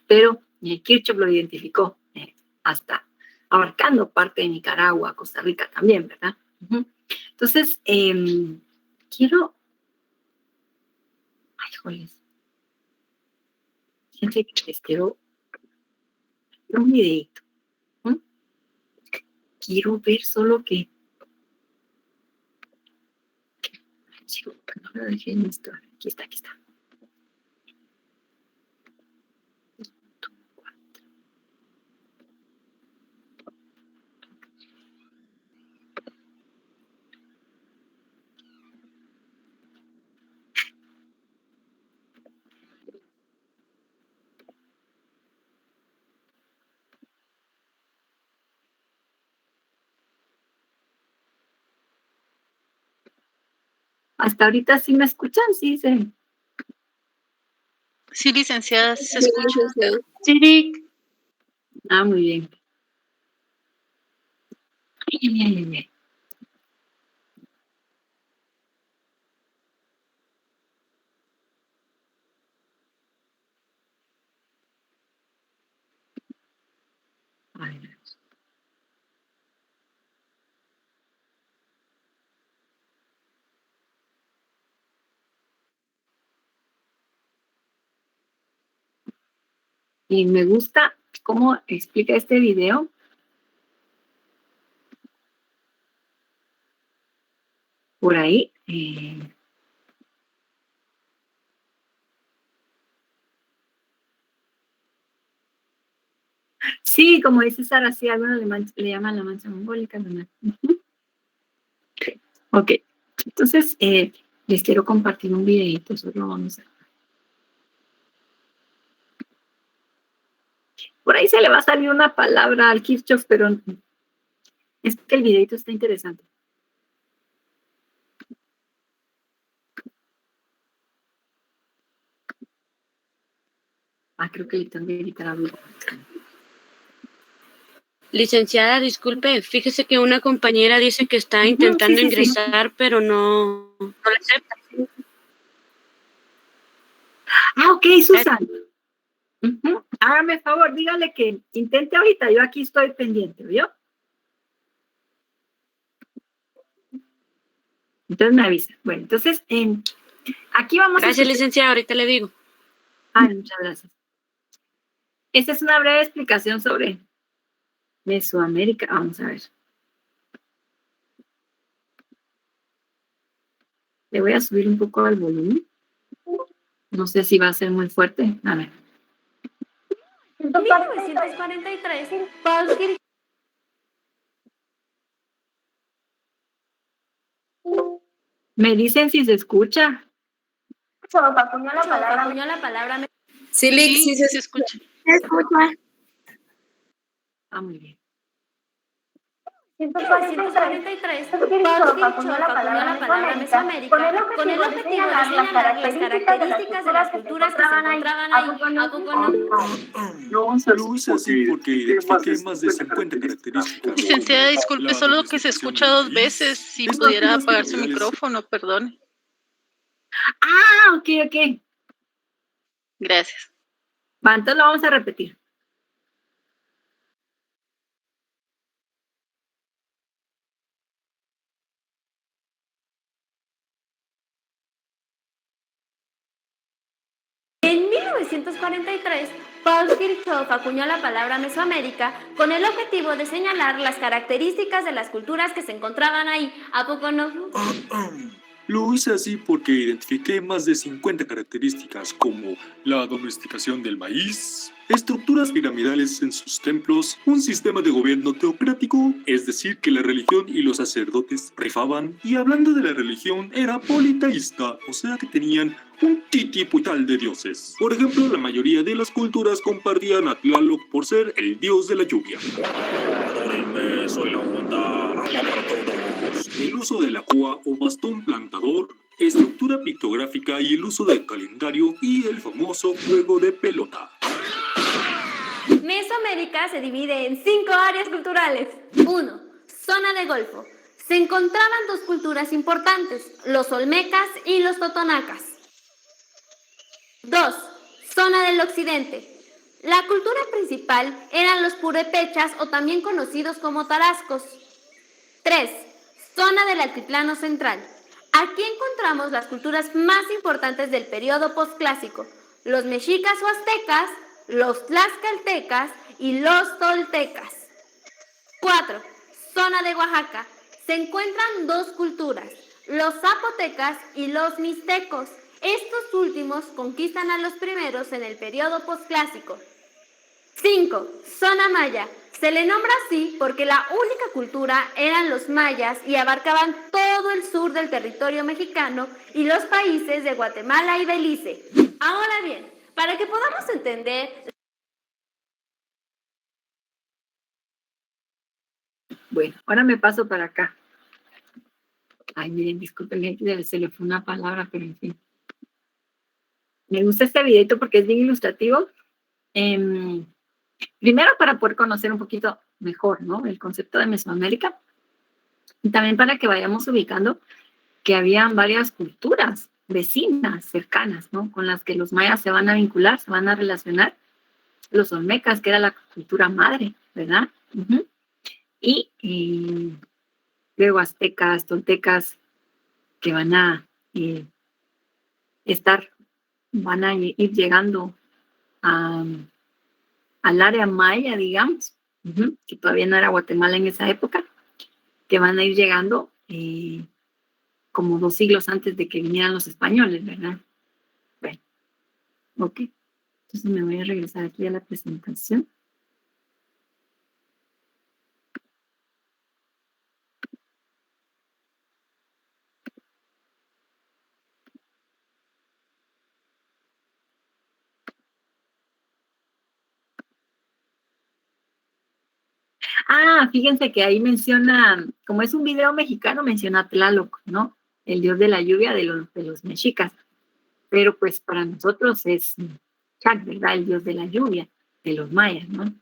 Pero Kirchhoff lo identificó hasta abarcando parte de Nicaragua, Costa Rica también, ¿verdad? Entonces, quiero... Ay, joles. Gente, les quiero un videito. Quiero ver solo que... No lo dejé en esto. Aquí está, aquí está. Hasta ahorita sí me escuchan, sí, sí. Sí, licenciada, se escucha. Sí. Ah, muy bien. Bien. Y me gusta cómo explica este video. Por ahí. Sí, como dice Sara, sí, algunos le llaman la mancha mongólica. ¿No? Ok, entonces les quiero compartir un videito, solo vamos a... Por ahí se le va a salir una palabra al Kirchhoff, pero es que el videito está interesante. Creo que le tengo que gritar algo. Licenciada, disculpe, fíjese que una compañera dice que está intentando ingresar, pero no le acepta. Ok, Susan. Hágame favor, dígale que intente ahorita, yo aquí estoy pendiente, ¿vio? Entonces me avisa. Bueno, entonces, aquí vamos Gracias, licenciada, ahorita le digo. Muchas gracias. Esta es una breve explicación sobre Mesoamérica. Vamos a ver. Le voy a subir un poco al volumen. No sé si va a ser muy fuerte. A ver. En 1943, Paul Kirchhoff. Me dicen si se escucha. Acuñó la palabra. Sí, sí se escucha. Se escucha. Muy bien. 1943, Paul Kirchhoff acuñó la palabra Mesoamérica con el objetivo de señalar las características de las culturas que se encontraban ahí. Lo hice así porque identifiqué más de 50 características. Licenciada, disculpe, solo que se escucha 2 veces. Si pudiera apagar su micrófono, perdone. Ok. Gracias. Entonces lo vamos a repetir. En 1943, Paul Kirchhoff acuñó la palabra Mesoamérica con el objetivo de señalar las características de las culturas que se encontraban ahí. ¿A poco no? Lo hice así porque identifiqué más de 50 características como la domesticación del maíz, estructuras piramidales en sus templos, un sistema de gobierno teocrático, es decir, que la religión y los sacerdotes rifaban, y hablando de la religión, era politeísta, o sea que tenían un titiputal de dioses. Por ejemplo, la mayoría de las culturas compartían a Tlaloc por ser el dios de la lluvia. Soy la onda, agua para todos. El uso de la cúa o bastón plantador, estructura pictográfica y el uso del calendario y el famoso juego de pelota. Mesoamérica se divide en 5 áreas culturales. 1. Zona de Golfo. Se encontraban 2 culturas importantes, los olmecas y los totonacas. 2. Zona del Occidente. La cultura principal eran los purépechas o también conocidos como tarascos. 3. Zona del Altiplano Central. Aquí encontramos las culturas más importantes del periodo posclásico, los mexicas o aztecas, los tlaxcaltecas y los toltecas. 4. Zona de Oaxaca. Se encuentran 2 culturas, los zapotecas y los mixtecos. Estos últimos conquistan a los primeros en el periodo posclásico. 5. Zona maya. Se le nombra así porque la única cultura eran los mayas y abarcaban todo el sur del territorio mexicano y los países de Guatemala y Belice. Ahora bien, para que podamos entender... Bueno, ahora me paso para acá. Ay, miren, disculpen, se le fue una palabra, pero en fin. Me gusta este videito porque es bien ilustrativo. Primero, para poder conocer un poquito mejor, ¿no?, el concepto de Mesoamérica. Y también para que vayamos ubicando que habían varias culturas vecinas, cercanas, ¿no?, con las que los mayas se van a vincular, se van a relacionar. Los olmecas, que era la cultura madre, ¿verdad? Y luego aztecas, toltecas, que van a ir llegando al área maya, digamos, que todavía no era Guatemala en esa época, que van a ir llegando como 2 siglos antes de que vinieran los españoles, ¿verdad? Bueno, ok. Entonces me voy a regresar aquí a la presentación. Fíjense que ahí menciona, como es un video mexicano, menciona a Tlaloc, ¿no? El dios de la lluvia de los mexicas. Pero pues para nosotros es Chac, ¿verdad? El dios de la lluvia de los mayas, ¿no?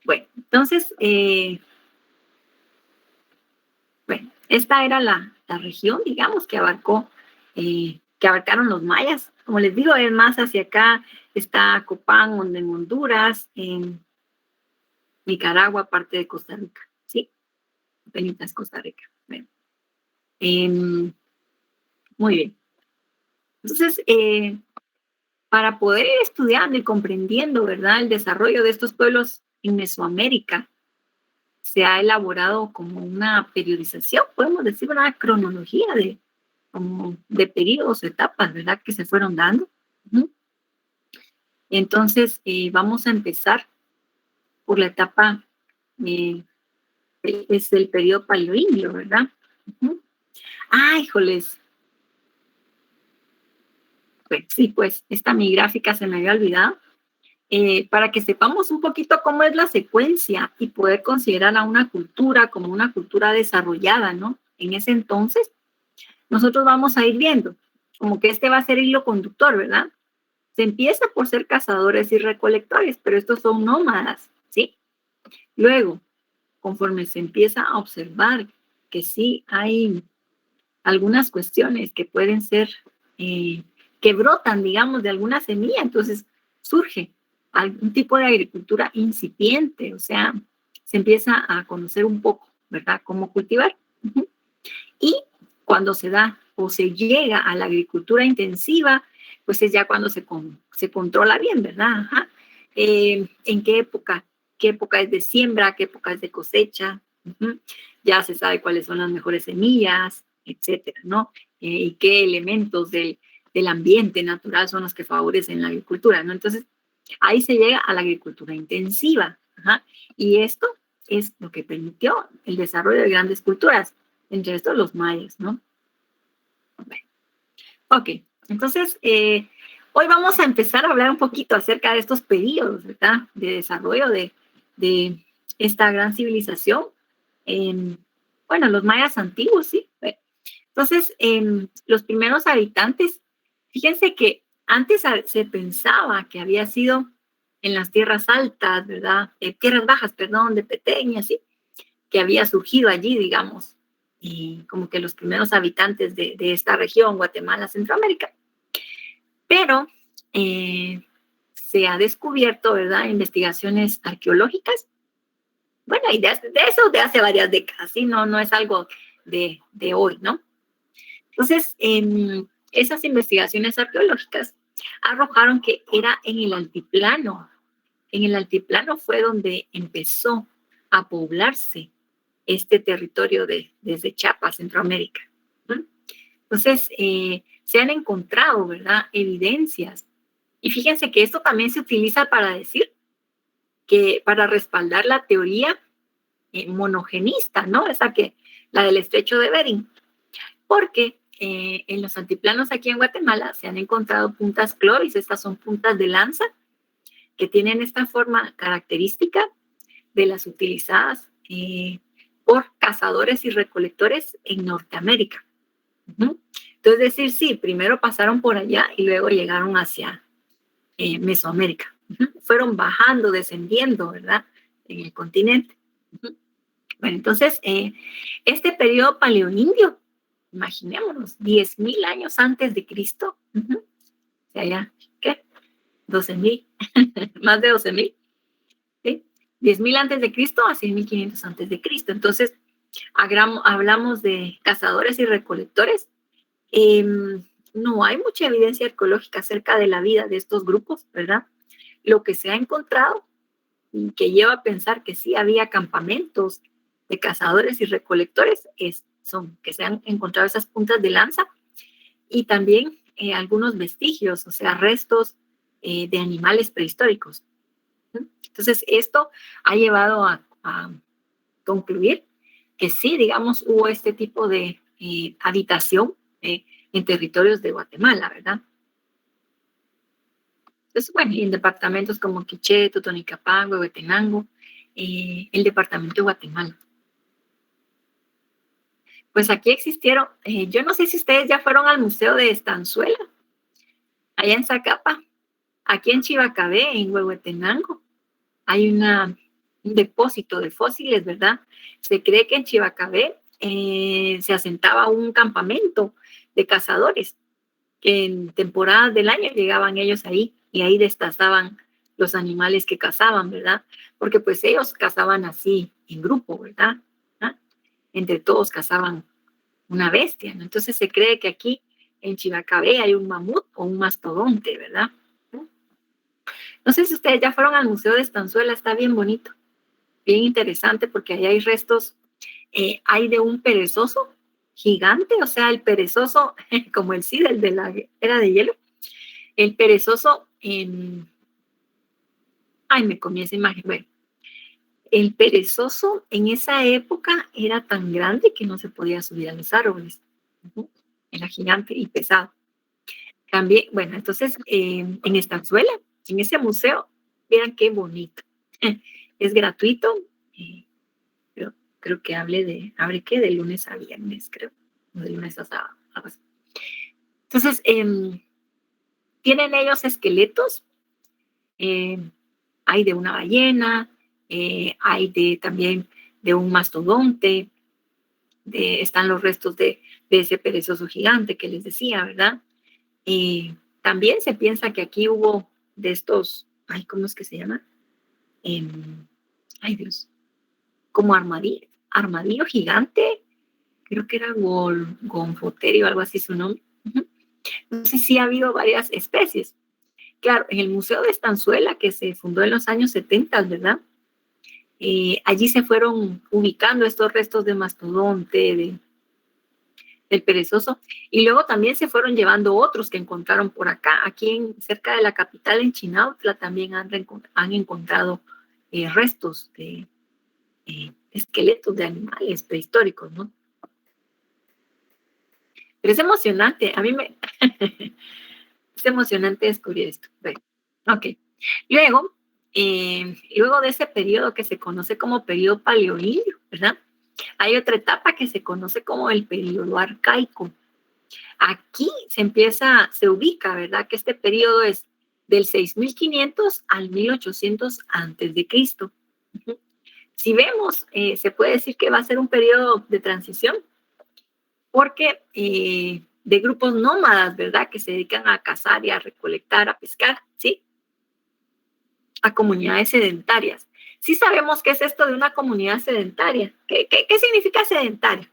Bueno, entonces, esta era la región, digamos, que abarcaron los mayas. Como les digo, es más hacia acá está Copán, en Honduras, en Nicaragua, parte de Costa Rica, ¿sí? Penitas Costa Rica. Bueno. Muy bien. Entonces, para poder ir estudiando y comprendiendo, ¿verdad?, el desarrollo de estos pueblos en Mesoamérica, se ha elaborado como una periodización, podemos decir, una cronología de periodos, etapas, ¿verdad?, que se fueron dando. Entonces, vamos a empezar por la etapa, es el periodo paleoindio, ¿verdad? Híjoles. Sí, pues, mi gráfica se me había olvidado. Para que sepamos un poquito cómo es la secuencia y poder considerar a una cultura como una cultura desarrollada, ¿no? En ese entonces, nosotros vamos a ir viendo como que va a ser el hilo conductor, ¿verdad? Se empieza por ser cazadores y recolectores, pero estos son nómadas, ¿sí? Luego, conforme se empieza a observar que sí hay algunas cuestiones que pueden ser, que brotan, digamos, de alguna semilla, entonces surge algún tipo de agricultura incipiente, o sea, se empieza a conocer un poco, ¿verdad?, cómo cultivar. Y cuando se da o se llega a la agricultura intensiva, pues es ya cuando se controla bien, ¿verdad? ¿En qué época? ¿Qué época es de siembra? ¿Qué época es de cosecha? Ya se sabe cuáles son las mejores semillas, etcétera, ¿no? Y qué elementos del ambiente natural son los que favorecen la agricultura, ¿no? Entonces, ahí se llega a la agricultura intensiva. Y esto es lo que permitió el desarrollo de grandes culturas, entre estos los mayas, ¿no? Bueno. Ok, entonces, hoy vamos a empezar a hablar un poquito acerca de estos periodos, ¿verdad?, de desarrollo de esta gran civilización. Bueno, los mayas antiguos, sí. Entonces, los primeros habitantes, fíjense que antes se pensaba que había sido en las tierras altas, ¿verdad? Tierras bajas, perdón, de Petén y así, que había surgido allí, digamos, y como que los primeros habitantes de esta región, Guatemala, Centroamérica. Pero se ha descubierto, ¿verdad?, investigaciones arqueológicas, bueno, y de eso de hace varias décadas, ¿sí? No es algo de hoy, ¿no? Entonces, esas investigaciones arqueológicas arrojaron que era en el altiplano. En el altiplano fue donde empezó a poblarse este territorio desde Chiapas, Centroamérica. Entonces, se han encontrado, ¿verdad?, evidencias. Y fíjense que esto también se utiliza para decir que, para respaldar la teoría monogenista, ¿no? Esa que, la del estrecho de Bering. Porque en los altiplanos aquí en Guatemala se han encontrado puntas clovis, estas son puntas de lanza, que tienen esta forma característica de las utilizadas por cazadores y recolectores en Norteamérica. Entonces, decir, sí, primero pasaron por allá y luego llegaron hacia Mesoamérica. Fueron bajando, descendiendo, ¿verdad?, en el continente. Bueno, entonces, este periodo paleoindio, imaginémonos, 10,000 años antes de Cristo, o sea, ya, ¿qué? 12,000, más de 12,000, ¿sí? 10,000 antes de Cristo a 6,500 antes de Cristo. Entonces, hablamos de cazadores y recolectores. No hay mucha evidencia arqueológica acerca de la vida de estos grupos, ¿verdad? Lo que se ha encontrado, que lleva a pensar que sí había campamentos de cazadores y recolectores, son que se han encontrado esas puntas de lanza y también algunos vestigios, o sea, restos de animales prehistóricos. Entonces, esto ha llevado a concluir que sí, digamos, hubo este tipo de habitación en territorios de Guatemala, ¿verdad? Entonces, bueno, y en departamentos como Quiché, Totonicapán, Huehuetenango, el departamento de Guatemala. Pues aquí existieron, yo no sé si ustedes ya fueron al Museo de Estanzuela, allá en Zacapa, aquí en Chivacabé, en Huehuetenango, hay un depósito de fósiles, ¿verdad? Se cree que en Chivacabé se asentaba un campamento de cazadores, que en temporadas del año llegaban ellos ahí y ahí destazaban los animales que cazaban, ¿verdad? Porque pues ellos cazaban así en grupo, ¿verdad? Entre todos cazaban una bestia, ¿no? Entonces se cree que aquí en Chivacabé hay un mamut o un mastodonte, ¿verdad? No sé si ustedes ya fueron al Museo de Estanzuela, está bien bonito, bien interesante porque ahí hay restos, hay de un perezoso gigante, o sea, el perezoso, como el Cid, el de la era de hielo, el perezoso, me comí esa imagen, bueno, el perezoso en esa época era tan grande que no se podía subir a los árboles. Era gigante y pesado. También, bueno, entonces en Estanzuela, en ese museo, vean qué bonito. Es gratuito. Creo que abre de lunes a viernes, creo. De lunes a sábado. Entonces, tienen ellos esqueletos. Hay de una ballena, hay también de un mastodonte, están los restos de ese perezoso gigante que les decía, ¿verdad? También se piensa que aquí hubo de estos, ¿cómo es que se llama? Dios, como armadillo gigante, creo que era gonfoterio, algo así su nombre. Entonces sí ha habido varias especies. Claro, en el Museo de Estanzuela, que se fundó en los años 70, ¿verdad? Allí se fueron ubicando estos restos de mastodonte, del perezoso, y luego también se fueron llevando otros que encontraron por acá. Aquí cerca de la capital, en Chinautla, también han encontrado restos de esqueletos de animales prehistóricos, ¿no? Pero es emocionante, a mí es emocionante descubrir esto. Bueno, ok. Luego, luego de ese periodo que se conoce como periodo paleolítico, ¿verdad? Hay otra etapa que se conoce como el periodo arcaico. Aquí se ubica, ¿verdad? Que este periodo es del 6500 al 1800 antes de Cristo. Si vemos, se puede decir que va a ser un periodo de transición, porque de grupos nómadas, ¿verdad? Que se dedican a cazar y a recolectar, a pescar, ¿sí? A comunidades sedentarias. Sí sabemos qué es esto de una comunidad sedentaria. ¿Qué significa sedentaria?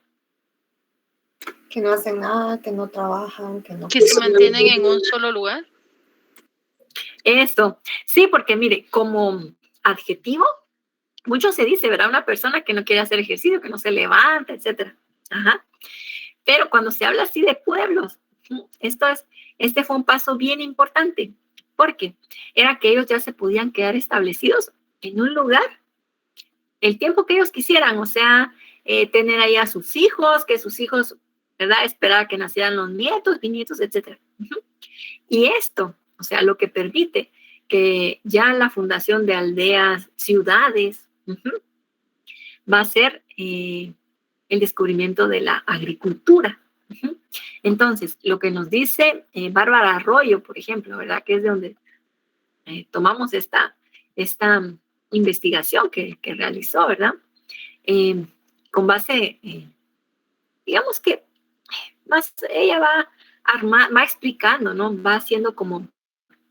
Que no hacen nada, que no trabajan, que se mantienen en un solo lugar. Eso, sí, porque mire, como adjetivo, mucho se dice, ¿verdad? Una persona que no quiere hacer ejercicio, que no se levanta, etcétera. Ajá. Pero cuando se habla así de pueblos, este fue un paso bien importante, porque era que ellos ya se podían quedar establecidos en un lugar el tiempo que ellos quisieran, o sea, tener ahí a sus hijos, que sus hijos, ¿verdad? Esperar que nacieran los nietos, bisnietos, etcétera. Y esto, o sea, lo que permite que ya la fundación de aldeas, ciudades, va a ser el descubrimiento de la agricultura. Entonces, lo que nos dice Bárbara Arroyo, por ejemplo, ¿verdad? Que es de donde tomamos esta investigación que realizó, ¿verdad? Con base, digamos que más ella va explicando, ¿no? Va haciendo como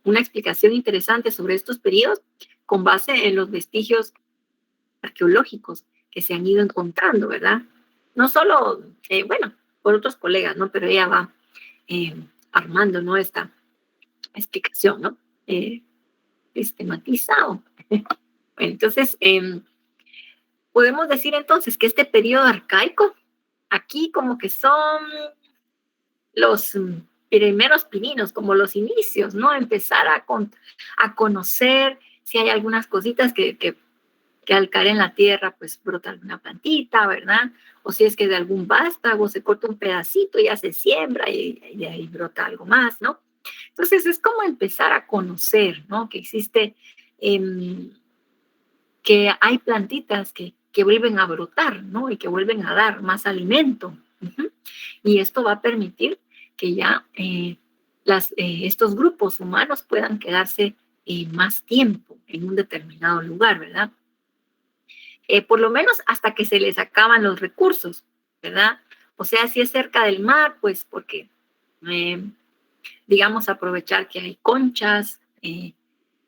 una explicación interesante sobre estos periodos con base en los vestigios arqueológicos que se han ido encontrando, ¿verdad? No solo, bueno, por otros colegas, ¿no? Pero ella va armando, ¿no? Esta explicación, ¿no? Sistematizado. Entonces, podemos decir entonces que este periodo arcaico, aquí como que son los primeros pininos, como los inicios, ¿no? Empezar a conocer si hay algunas cositas que al caer en la tierra, pues brota alguna plantita, ¿verdad? O si es que de algún vástago se corta un pedacito y ya se siembra y de ahí brota algo más, ¿no? Entonces es como empezar a conocer, ¿no? Que existe, que hay plantitas que vuelven a brotar, ¿no? Y que vuelven a dar más alimento. Y esto va a permitir que ya estos grupos humanos puedan quedarse más tiempo en un determinado lugar, ¿verdad? Por lo menos hasta que se les acaban los recursos, ¿verdad? O sea, si es cerca del mar, pues porque, digamos, aprovechar que hay conchas,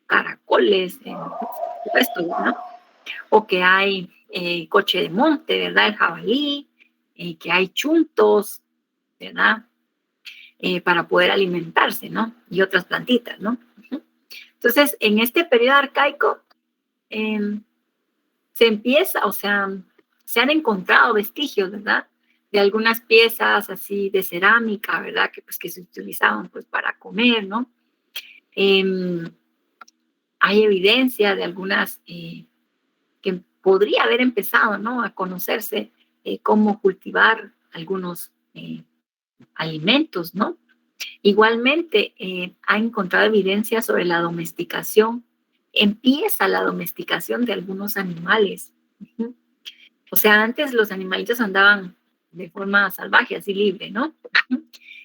caracoles, esto, ¿no? O que hay coche de monte, ¿verdad? El jabalí, que hay chuntos, ¿verdad? Para poder alimentarse, ¿no? Y otras plantitas, ¿no? Entonces, en este periodo arcaico, se empieza, o sea, se han encontrado vestigios, ¿verdad? De algunas piezas así de cerámica, ¿verdad? Que se utilizaban pues para comer, ¿no? Hay evidencia de algunas que podría haber empezado, ¿no? A conocerse cómo cultivar algunos alimentos, ¿no? Igualmente, ha encontrado evidencia sobre la domesticación. Empieza la domesticación de algunos animales. O sea, antes los animalitos andaban de forma salvaje, así libre, ¿no?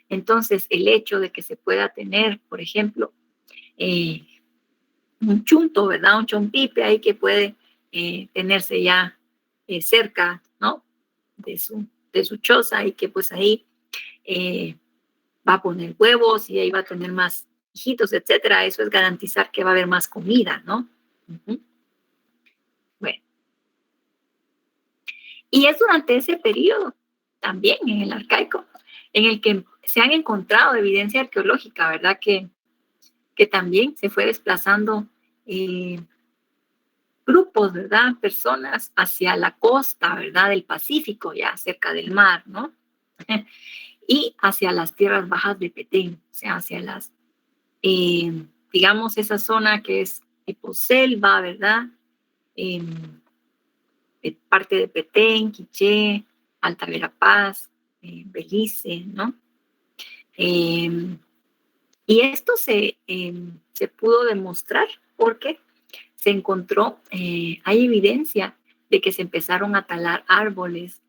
Entonces, el hecho de que se pueda tener, por ejemplo, un chunto, ¿verdad? Un chompipe ahí que puede tenerse ya cerca, ¿no? De su choza y que pues ahí va a poner huevos y ahí va a tener más hijitos, etcétera. Eso es garantizar que va a haber más comida, ¿no? Bueno. Y es durante ese periodo, también en el arcaico, en el que se han encontrado evidencia arqueológica, ¿verdad? Que también se fue desplazando grupos, ¿verdad? Personas hacia la costa, ¿verdad? Del Pacífico, ya cerca del mar, ¿no? Y hacia las tierras bajas de Petén, o sea, hacia las, digamos, esa zona que es tipo selva, ¿verdad? Parte de Petén, Quiché, Alta Verapaz, Belice, ¿no? Y esto se pudo demostrar porque se encontró, hay evidencia de que se empezaron a talar árboles,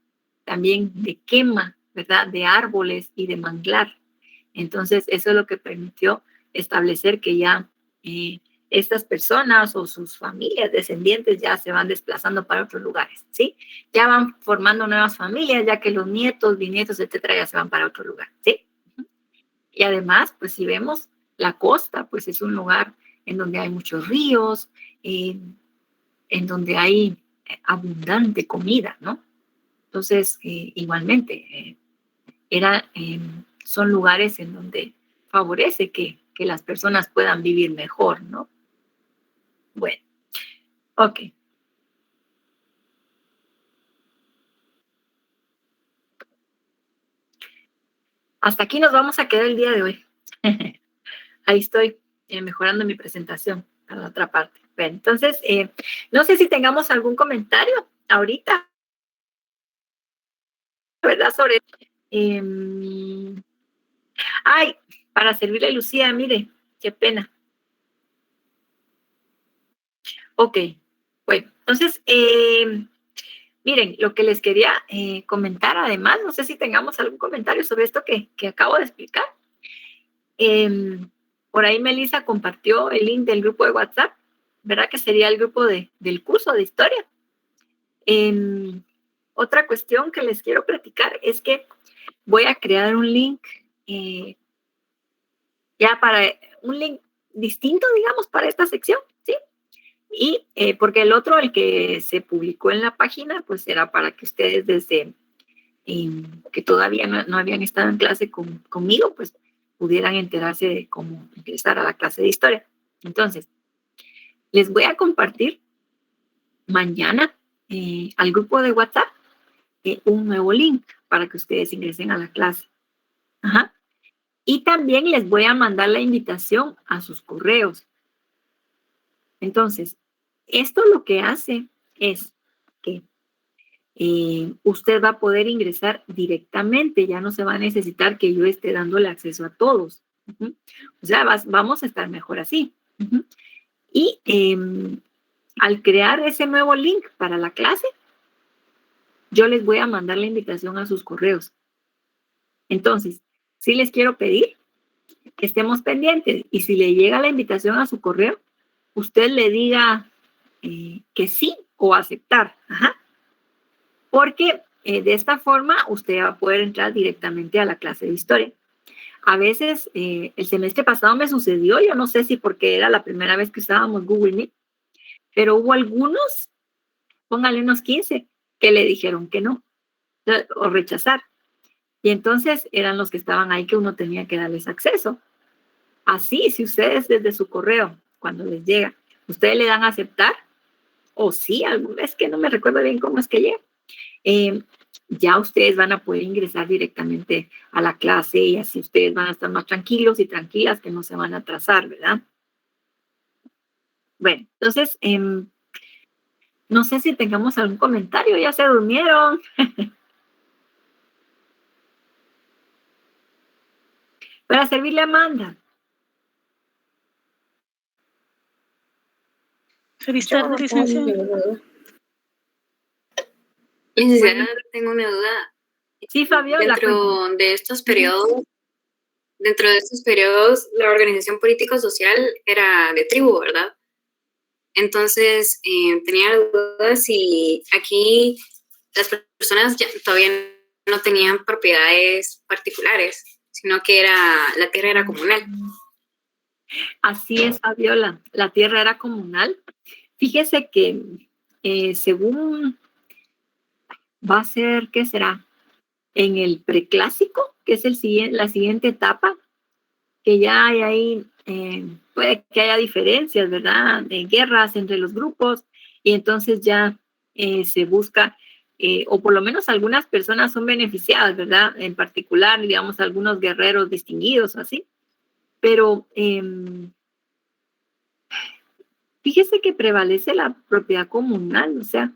también de quema, ¿verdad? De árboles y de manglar. Entonces, eso es lo que permitió establecer que ya estas personas o sus familias descendientes ya se van desplazando para otros lugares, ¿sí? Ya van formando nuevas familias, ya que los nietos, bisnietos, etcétera, ya se van para otro lugar, ¿sí? Y además, pues si vemos la costa, pues es un lugar en donde hay muchos ríos, en donde hay abundante comida, ¿no? Entonces, igualmente, son lugares en donde favorece que las personas puedan vivir mejor, ¿no? Bueno, ok. Hasta aquí nos vamos a quedar el día de hoy. Ahí estoy mejorando mi presentación a la otra parte. Bueno, entonces, no sé si tengamos algún comentario ahorita, ¿verdad? Sobre... ay, para servirle a Lucía, mire, qué pena. Ok, bueno, entonces, miren, lo que les quería comentar, además, no sé si tengamos algún comentario sobre esto que acabo de explicar. Por ahí Melissa compartió el link del grupo de WhatsApp, ¿verdad? Que sería el grupo del curso de historia. Otra cuestión que les quiero platicar es que voy a crear un link, ya para un link distinto, digamos, para esta sección, ¿sí? Y porque el otro, el que se publicó en la página, pues era para que ustedes desde que todavía no habían estado en clase conmigo, pues pudieran enterarse de cómo ingresar a la clase de historia. Entonces, les voy a compartir mañana al grupo de WhatsApp un nuevo link para que ustedes ingresen a la clase. Ajá. Y también les voy a mandar la invitación a sus correos. Entonces, esto lo que hace es que usted va a poder ingresar directamente, ya no se va a necesitar que yo esté dándole acceso a todos. O sea, vamos a estar mejor así. Y al crear ese nuevo link para la clase, yo les voy a mandar la invitación a sus correos. Entonces, sí les quiero pedir que estemos pendientes y si le llega la invitación a su correo, usted le diga que sí o aceptar. Ajá. Porque de esta forma usted va a poder entrar directamente a la clase de historia. A veces, el semestre pasado me sucedió, yo no sé si porque era la primera vez que usábamos Google Meet, pero hubo algunos, póngale unos 15, que le dijeron que no, o rechazar. Y entonces eran los que estaban ahí que uno tenía que darles acceso. Así, si ustedes desde su correo, cuando les llega, ustedes le dan a aceptar, o sí, alguna vez que no me recuerdo bien cómo es que llega, ya ustedes van a poder ingresar directamente a la clase y así ustedes van a estar más tranquilos y tranquilas que no se van a atrasar, ¿verdad? Bueno, entonces, no sé si tengamos algún comentario, ya se durmieron. Para servirle a Amanda. Feliz tarde, licenciada. Licenciada, tengo una duda. Sí, Fabiola. Dentro de estos periodos, la organización político-social era de tribu, ¿verdad? Entonces, tenía la duda si aquí las personas todavía no tenían propiedades particulares, sino que la tierra era comunal. Así es, Fabiola, la tierra era comunal. Fíjese que según va a ser, ¿qué será? En el preclásico, que es la siguiente etapa, que ya hay ahí, puede que haya diferencias, ¿verdad? De guerras entre los grupos, y entonces ya se busca, o por lo menos algunas personas son beneficiadas, ¿verdad? En particular, digamos, algunos guerreros distinguidos, así. Pero fíjese que prevalece la propiedad comunal, o sea,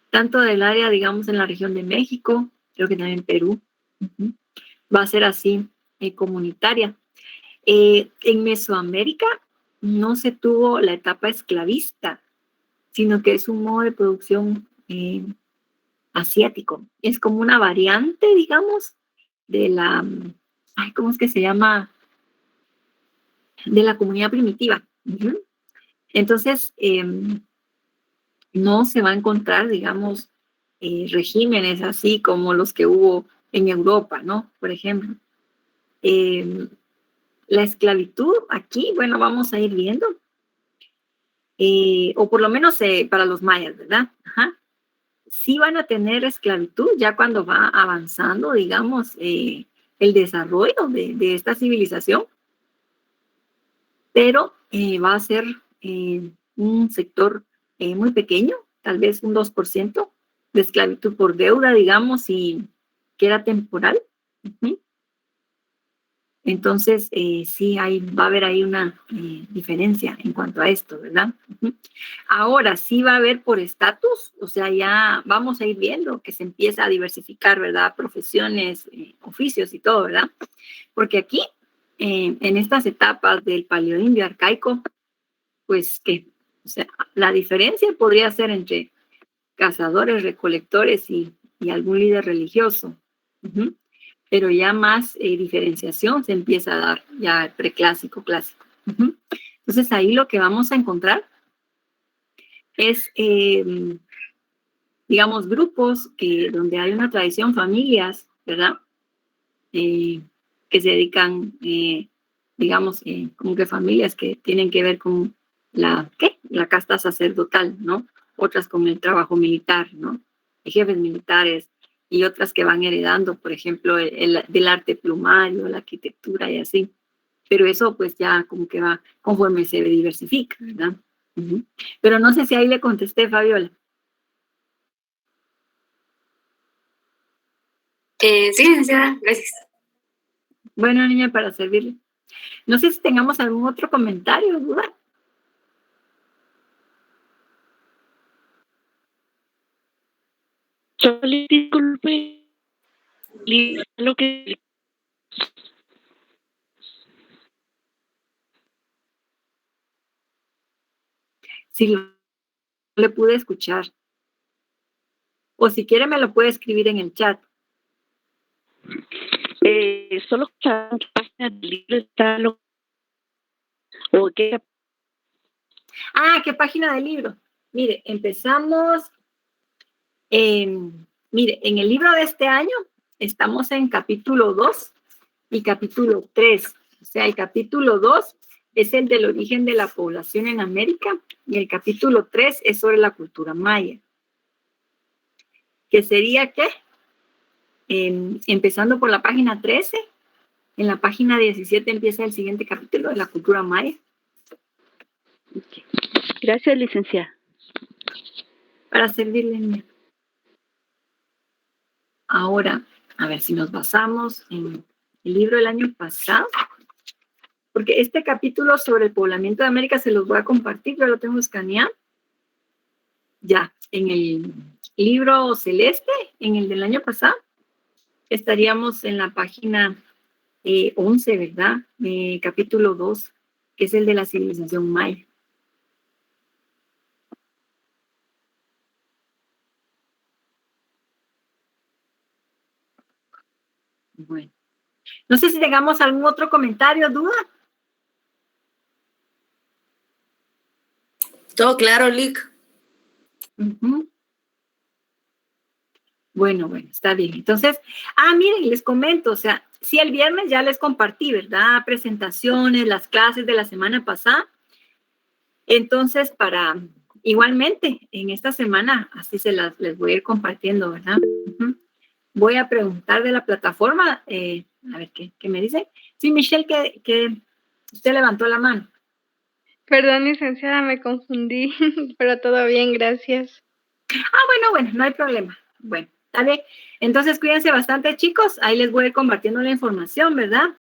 tanto del área, digamos, en la región de México, creo que también Perú, va a ser así, comunitaria. En Mesoamérica no se tuvo la etapa esclavista, sino que es un modo de producción asiático. Es como una variante, digamos, de la, ¿cómo es que se llama? De la comunidad primitiva. Uh-huh. Entonces, no se va a encontrar, digamos, regímenes así como los que hubo en Europa, ¿no? Por ejemplo. La esclavitud aquí, bueno, vamos a ir viendo. O por lo menos para los mayas, ¿verdad? Ajá. Sí van a tener esclavitud ya cuando va avanzando, digamos, el desarrollo de esta civilización, pero va a ser un sector muy pequeño, tal vez un 2% de esclavitud por deuda, digamos, y que era temporal. Uh-huh. Entonces, sí, va a haber ahí una diferencia en cuanto a esto, ¿verdad? Uh-huh. Ahora, sí va a haber por estatus, o sea, ya vamos a ir viendo que se empieza a diversificar, ¿verdad? Profesiones, oficios y todo, ¿verdad? Porque aquí, en estas etapas del paleoindio arcaico, pues que, o sea, la diferencia podría ser entre cazadores, recolectores y algún líder religioso. Uh-huh. Pero ya más diferenciación se empieza a dar, ya el preclásico, clásico. Uh-huh. Entonces ahí lo que vamos a encontrar es, digamos, grupos donde hay una tradición, familias, ¿verdad? Que se dedican, digamos, como que familias que tienen que ver con la casta sacerdotal, ¿no? Otras con el trabajo militar, ¿no? Jefes militares, y otras que van heredando, por ejemplo, del arte plumario, la arquitectura y así. Pero eso pues ya como que va conforme se diversifica, ¿verdad? Uh-huh. Pero no sé si ahí le contesté, Fabiola. Sí, licenciada, gracias. Bueno, niña, para servirle. No sé si tengamos algún otro comentario, duda. Disculpe. Lo que sí, le pude escuchar. O si quiere me lo puede escribir en el chat. Solo escuchar qué página del libro está o qué. ¿Qué página del libro? Mire, empezamos mire, en el libro de este año estamos en capítulo 2 y capítulo 3. O sea, el capítulo 2 es el del origen de la población en América y el capítulo 3 es sobre la cultura maya. ¿Qué sería qué? Empezando por la página 13, en la página 17 empieza el siguiente capítulo de la cultura maya. Okay. Gracias, licenciada. Para servirle, niña. Ahora, a ver si nos basamos en el libro del año pasado, porque este capítulo sobre el poblamiento de América se los voy a compartir, yo lo tengo escaneado. Ya, en el libro celeste, en el del año pasado, estaríamos en la página 11, ¿verdad? Capítulo 2, que es el de la civilización maya. Bueno, no sé si tengamos algún otro comentario, duda. Todo claro, Lic. Uh-huh. Bueno, está bien. Entonces, miren, les comento, o sea, sí, el viernes ya les compartí, ¿verdad? Presentaciones, las clases de la semana pasada. Entonces, igualmente, en esta semana, así les voy a ir compartiendo, ¿verdad? Uh-huh. Voy a preguntar de la plataforma, a ver, ¿qué me dice? Sí, Michelle, que usted levantó la mano. Perdón, licenciada, me confundí, pero todo bien, gracias. Bueno, no hay problema. Bueno, está bien. Entonces, cuídense bastante, chicos. Ahí les voy a ir compartiendo la información, ¿verdad?